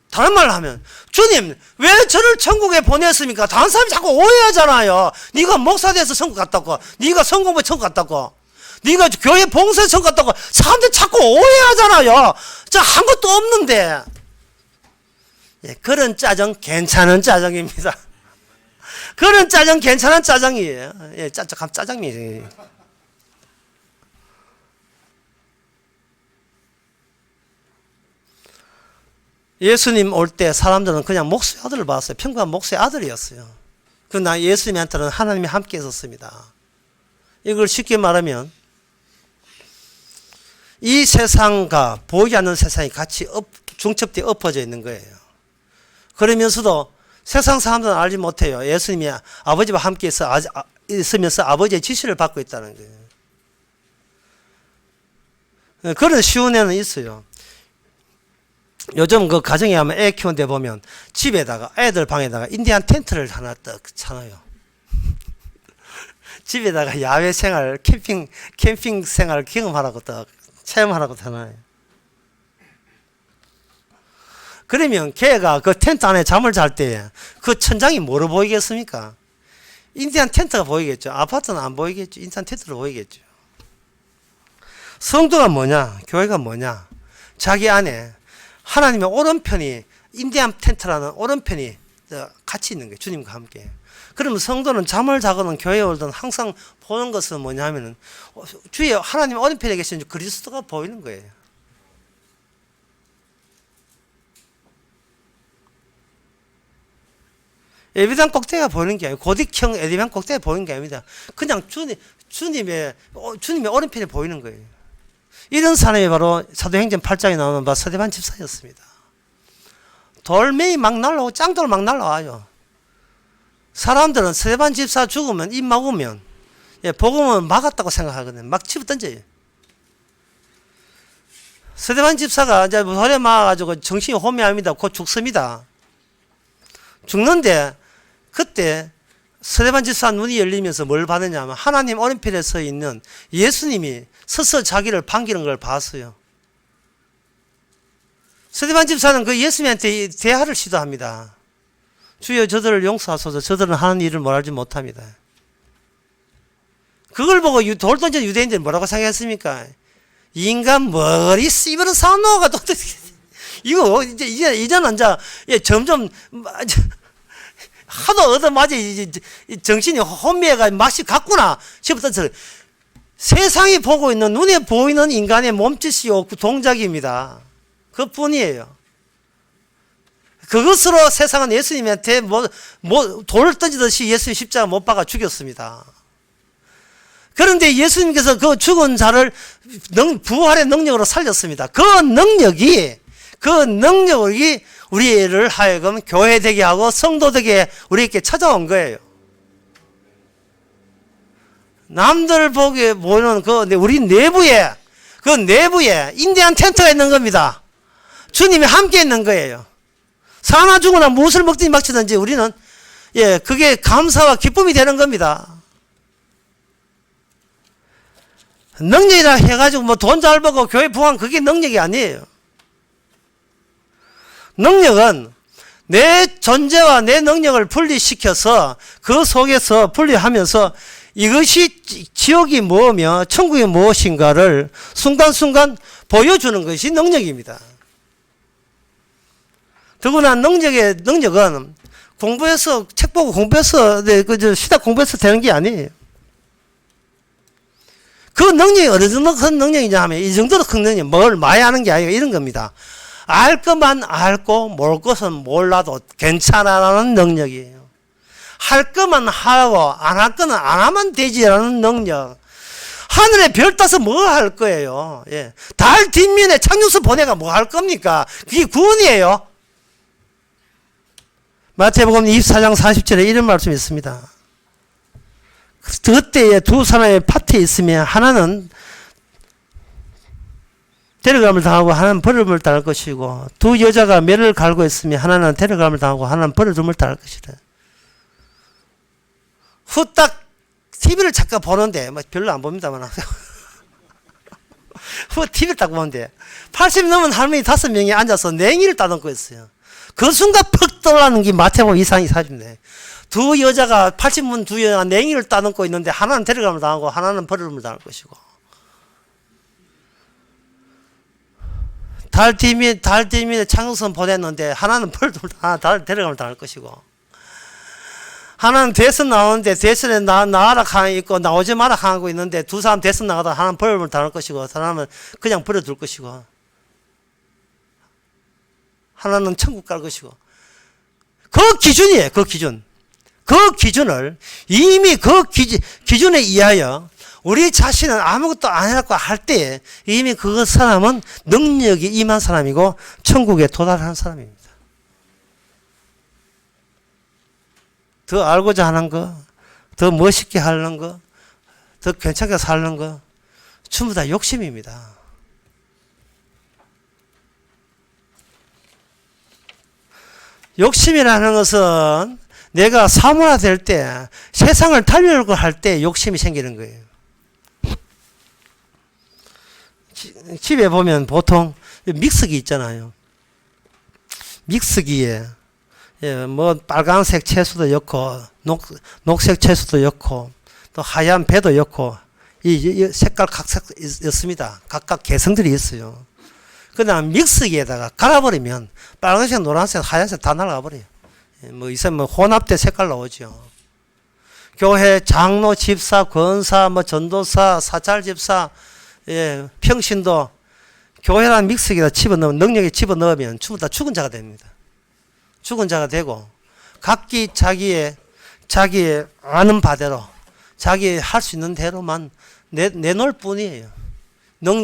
다른 말로 하면, 주님, 왜 저를 천국에 보냈습니까? 다른 사람이 자꾸 오해하잖아요. 네가 목사 돼서 천국 갔다고, 네가 성공부에 천국 갔다고, 네가 교회 봉사에 천국 갔다고. 사람들이 자꾸 오해하잖아요. 한 것도 없는데. 예, 그런 짜증 괜찮은 짜증입니다. 그런 짜증 괜찮은 짜증이에요. 예, 짜증이에요. 예수님 올 때 사람들은 그냥 목수의 아들을 봤어요. 평범한 목수의 아들이었어요. 그러나 예수님한테는 하나님이 함께 있었습니다. 이걸 쉽게 말하면 이 세상과 보이지 않는 세상이 같이 중첩되어 엎어져 있는 거예요. 그러면서도 세상 사람들은 알지 못해요. 예수님이 아버지와 함께 있으면서 아버지의 지시를 받고 있다는 거예요. 그런 쉬운 애는 있어요. 요즘 그 가정에 가면 애 키우는데 보면 집에다가, 애들 방에다가 인디안 텐트를 하나 딱 쳐놔요. 집에다가 야외 생활, 캠핑 생활 경험하라고 딱 체험하라고 해놔요. 그러면 걔가 그 텐트 안에 잠을 잘 때 그 천장이 뭐로 보이겠습니까? 인디안 텐트가 보이겠죠. 아파트는 안 보이겠죠. 인디안 텐트로 보이겠죠. 성도가 뭐냐? 교회가 뭐냐? 자기 안에 하나님의 오른편이, 인디안 텐트라는 오른편이 같이 있는 거예요. 주님과 함께. 그러면 성도는 잠을 자거든 교회에 오든 항상 보는 것은 뭐냐 하면은 주위에 하나님의 오른편에 계신 그리스도가 보이는 거예요. 에비단 꼭대기가 보이는 게 아니고 고딕형 에비단 꼭대기가 보이는 게 아닙니다. 그냥 주님의 오른편에 보이는 거예요. 이런 사람이 바로 사도행전 8장에 나오는 바 스데반 집사였습니다. 돌멩이 막 날라오고 짱돌 막 날라와요. 사람들은 스데반 집사 죽으면 입 막으면 복음은 막았다고 생각하거든요. 막 집어 던져요. 스데반 집사가 이제 돌에 막아가지고 정신이 혼미합니다. 곧 죽습니다. 죽는데 그때 스데반 집사 눈이 열리면서 뭘 받느냐면 하나님 오른편에 서 있는 예수님이 서서 자기를 반기는 걸 봤어요. 스데반 집사는 그 예수님한테 대화를 시도합니다. 주여 저들을 용서하소서. 저들은 하는 일을 뭘 알지 못합니다. 그걸 보고 돌 던진 유대인들이 뭐라고 생각했습니까? 인간 머리 씹으러 사노가 또 이거 이제는 이제 점점 하도 얻어맞아 정신이 혼미해가 맛이 갔구나 싶었던 세상이 보고 있는 눈에 보이는 인간의 몸짓이요 동작입니다. 그뿐이에요. 그것으로 세상은 예수님한테 돌을 던지듯이 예수님 십자가 못 박아 죽였습니다. 그런데 예수님께서 그 죽은 자를 부활의 능력으로 살렸습니다. 그 능력이 우리를 하여금 교회 되게 하고 성도 되게 우리에게 찾아온 거예요. 남들 보기에 보이는 우리 내부에 인디안 텐트가 있는 겁니다. 주님이 함께 있는 거예요. 사나 죽으나 무엇을 먹든지 막치든지 우리는 그게 감사와 기쁨이 되는 겁니다. 능력이라 해가지고 뭐 돈 잘 벌고 교회 부흥 그게 능력이 아니에요. 능력은 내 존재와 내 능력을 분리시켜서 그 속에서 분리하면서 이것이 지옥이 뭐며 천국이 무엇인가를 순간순간 보여주는 것이 능력입니다. 더구나 능력은 공부해서 책 보고 공부해서 시작 공부해서 되는 게 아니에요. 그 능력이 어느 정도 큰 능력이냐 하면 이 정도로 큰 능력이 뭘 많이 하는 게 아니라 이런 겁니다. 알 것만 알고 모를 것은 몰라도 괜찮아라는 능력이에요. 할 것만 하고 안 할 거는 안 하면 되지라는 능력. 하늘에 별 따서 뭐 할 거예요. 달 뒷면에 착륙수 보내가 뭐 할 겁니까? 그게 구원이에요. 마태복음 24장 40절에 이런 말씀이 있습니다. 그때에 두 사람의 밭에 있으면 하나는 데려감을 당하고 하나는 버림을 당할 것이고 두 여자가 매를 갈고 있으면 하나는 데려감을 당하고 하나는 버림을 당할 것이다. 후딱 TV를 잠깐 보는데 별로 안 봅니다만 후 TV를 딱 보는데 80 넘은 할머니 5명이 앉아서 냉이를 따듬고 있어요. 그 순간 퍽 떠오르는 게 마태복음 24장 40절이네. 두 여자가 80문 두 여자가 냉이를 따듬고 있는데 하나는 데려감을 당하고 하나는 버림을 당할 것이고 달 뒤면에 창선 보냈는데 하나는 버림을 데려감을 당할 것이고 하나는 대선 나오는데 대선에 나와라 하고 있고 나오지 마라 하고 있는데 두 사람 대선 나가다 하나는 버림을 당할 것이고 하나는 그냥 버려둘 것이고 하나는 천국 갈 것이고 그 기준이에요. 그 기준. 그 기준을 이미 그 기준에 의하여 우리 자신은 아무것도 안 해놨고 할 때 이미 그 사람은 능력이 임한 사람이고 천국에 도달한 사람입니다. 더 알고자 하는 거, 더 멋있게 하는 거, 더 괜찮게 사는 거 전부 다 욕심입니다. 욕심이라는 것은 내가 사문화될 때 세상을 달려고 할 때 욕심이 생기는 거예요. 집에 보면 보통 믹서기 있잖아요. 믹서기에 뭐 빨간색 채소도 넣고 녹색 채소도 넣고 또 하얀 배도 넣고 이 색깔 각색 있습니다. 각각 개성들이 있어요. 그다음 믹서기에다가 갈아버리면 빨간색, 노란색, 하얀색 다 날아가 버려요. 뭐 있으면 혼합된 색깔 나오죠. 교회 장로, 집사, 권사, 뭐 전도사, 사찰 집사, 평신도 교회라는 믹서기에다 집어넣으면 능력에 집어넣으면 전부 다 죽은 자가 됩니다. 죽은 자가 되고 각기 자기의 아는 바대로 자기 할 수 있는 대로만 내놓을 뿐이에요.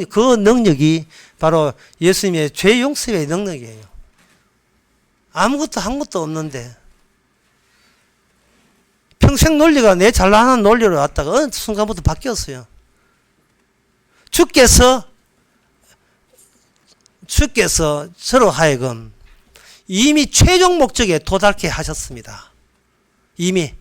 그 능력이 바로 예수님의 죄 용서의 능력이에요. 아무것도 한 것도 없는데 평생 논리가 내 잘나가는 논리로 왔다가 어느 순간부터 바뀌었어요. 주께서 저로 하여금 이미 최종 목적에 도달케 하셨습니다. 이미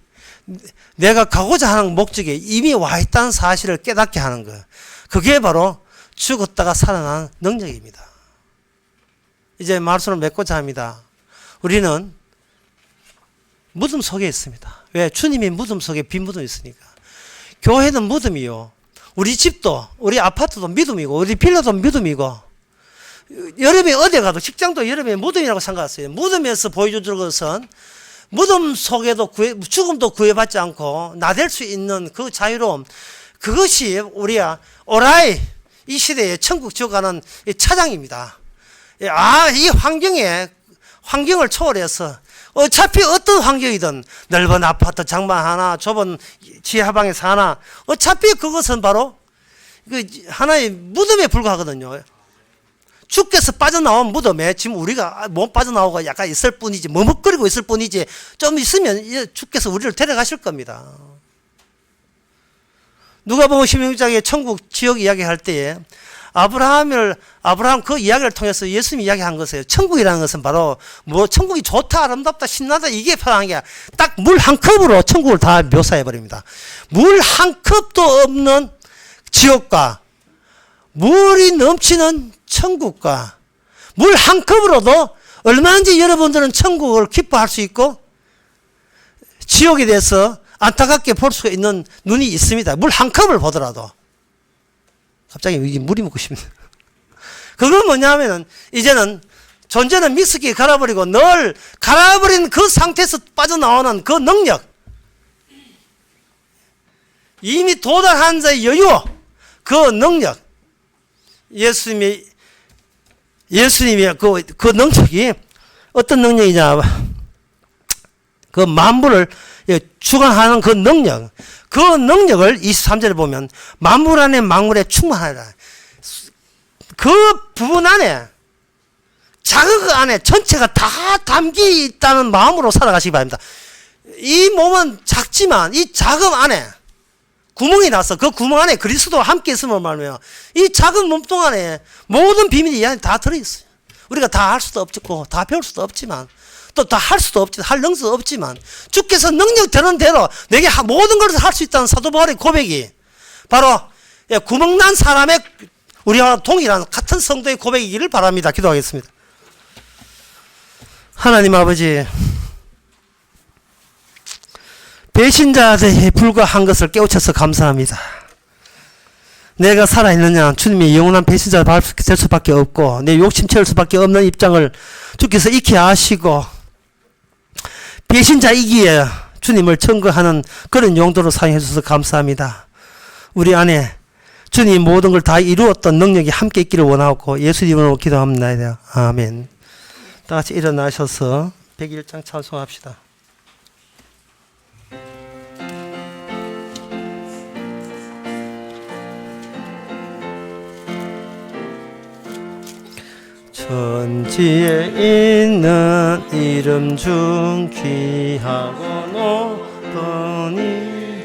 내가 가고자 하는 목적에 이미 와 있다는 사실을 깨닫게 하는 거예요. 그게 바로 죽었다가 살아난 능력입니다. 이제 말씀을 맺고자 합니다. 우리는 무덤 속에 있습니다. 왜? 주님이 무덤 속에 빈 무덤이 있으니까. 교회는 무덤이요. 우리 집도, 우리 아파트도 믿음이고, 우리 빌라도 믿음이고, 여름에 어디 가도 직장도 여름에 무덤이라고 생각하세요. 무덤에서 보여주는 것은 무덤 속에도 죽음도 구애받지 않고 나댈 수 있는 그 자유로움, 그것이 우리가 오라이 이 시대에 천국 지어가는 차장입니다. 이 환경을 초월해서 어차피 어떤 환경이든 넓은 아파트 장만 하나, 좁은 지하방에서 하나, 어차피 그것은 바로 그 하나의 무덤에 불과하거든요. 주께서 빠져나온 무덤에 지금 우리가 못 빠져나오고 약간 있을 뿐이지, 머뭇거리고 있을 뿐이지, 좀 있으면 주께서 우리를 데려가실 겁니다. 누가복음 16장에 천국 지역 이야기할 때에 아브라함 그 이야기를 통해서 예수님이 이야기한 것이에요. 천국이라는 것은 바로 천국이 좋다, 아름답다, 신나다, 이게 편한 게 딱 물 한 컵으로 천국을 다 묘사해 버립니다. 물 한 컵도 없는 지옥과 물이 넘치는 천국과 물 한 컵으로도 얼마든지 여러분들은 천국을 기뻐할 수 있고 지옥에 대해서 안타깝게 볼 수 있는 눈이 있습니다. 물 한 컵을 보더라도. 갑자기 물이 먹고 싶네. 그건 뭐냐면은 이제는 존재는 미스키 갈아버리고 늘 갈아버린 그 상태에서 빠져나오는 그 능력, 이미 도달한 자의 여유, 그 능력, 예수님의 그 능력이 어떤 능력이냐, 그 만물을 주관하는 그 능력, 그 능력을 23절에 보면 만물 안에 만물에 충만하라. 그 부분 안에, 자극 안에 전체가 다 담기 있다는 마음으로 살아가시기 바랍니다. 이 몸은 작지만 이 자금 안에 구멍이 나서 그 구멍 안에 그리스도와 함께 있음을 말하며 이 작은 몸통 안에 모든 비밀이 이 안에 다 들어있어요. 우리가 다 할 수도 없고 다 배울 수도 없지만 또 다 할 수도 없지, 할 능수도 없지만 주께서 능력 되는 대로 내게 모든 것을 할 수 있다는 사도 바울의 고백이 바로 구멍난 사람의 우리와 동일한 같은 성도의 고백이기를 바랍니다. 기도하겠습니다. 하나님 아버지, 배신자들에 불과한 것을 깨우쳐서 감사합니다. 내가 살아있느냐, 주님이 영원한 배신자가 될 수밖에 없고 내 욕심 채울 수밖에 없는 입장을 주께서 익히 아시고 배신자이기에 주님을 증거하는 그런 용도로 사용해 주셔서 감사합니다. 우리 안에 주님 모든 걸 다 이루었던 능력이 함께 있기를 원하고 예수 이름으로 기도합니다. 아멘. 다 같이 일어나셔서 101장 찬송합시다. 천지에 있는 이름 중 귀하고 높으니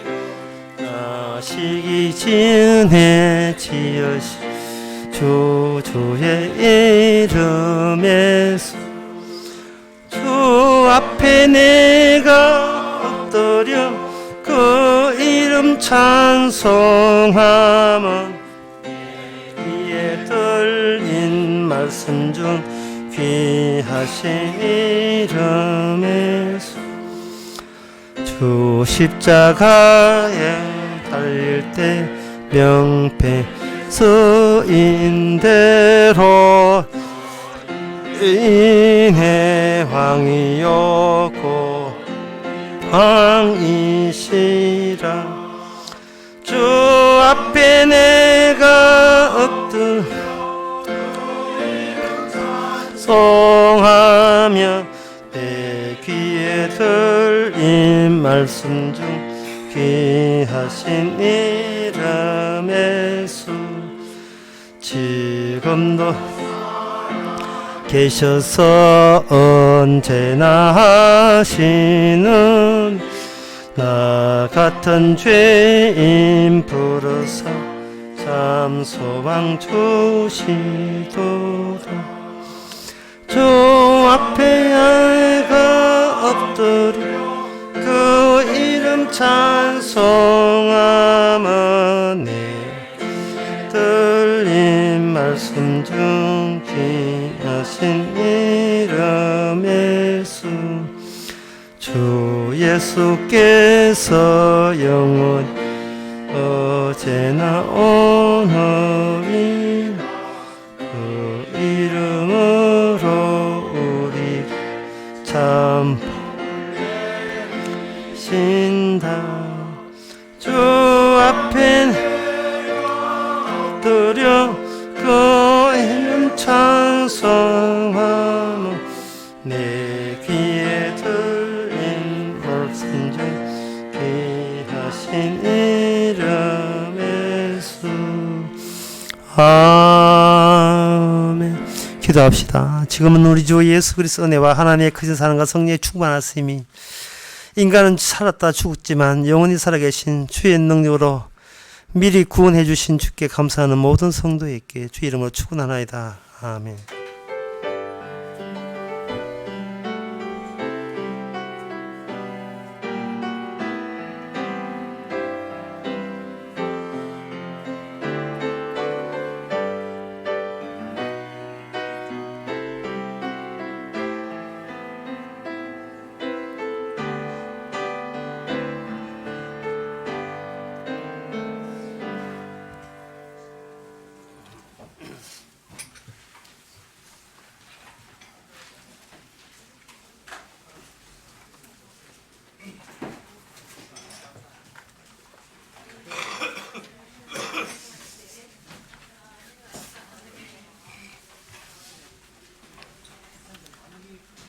자식이 지은 해 지으시 주의 이름에서 주 앞에 내가 엎드려 그 이름 찬송하면 귀에 들린 말씀 중 귀하신 이름에서 주 십자가에 달릴 때 명패 쓰인 대로 인해 왕이었고 왕이시라 주 앞에 내가 엎드려 송하며 내 귀에 귀에 들린 말씀 중 귀하신 이름 예수 지금도 계셔서 언제나 하시는 나 같은 죄인 부르사 참 소망 주시도다 주 앞에 아이가 엎드려 그 이름 찬송하면 들린 말씀 중 귀하신 이름 예수 주 예수께서 영원히 어제나 오늘이 그 이름으로 우리 참 신다 주 앞에 드려 그 이름 찬송하며 내 귀에 들린 말씀 중 귀하신 이름 예수 아멘. 기도합시다. 지금은 우리 주 예수 그리스도 은혜와 하나님의 크신 사랑과 성령의 충만하심이 인간은 살았다 죽었지만 영원히 살아계신 주의 능력으로 미리 구원해 주신 주께 감사하는 모든 성도에게 주의 이름으로 축원하나이다. 아멘.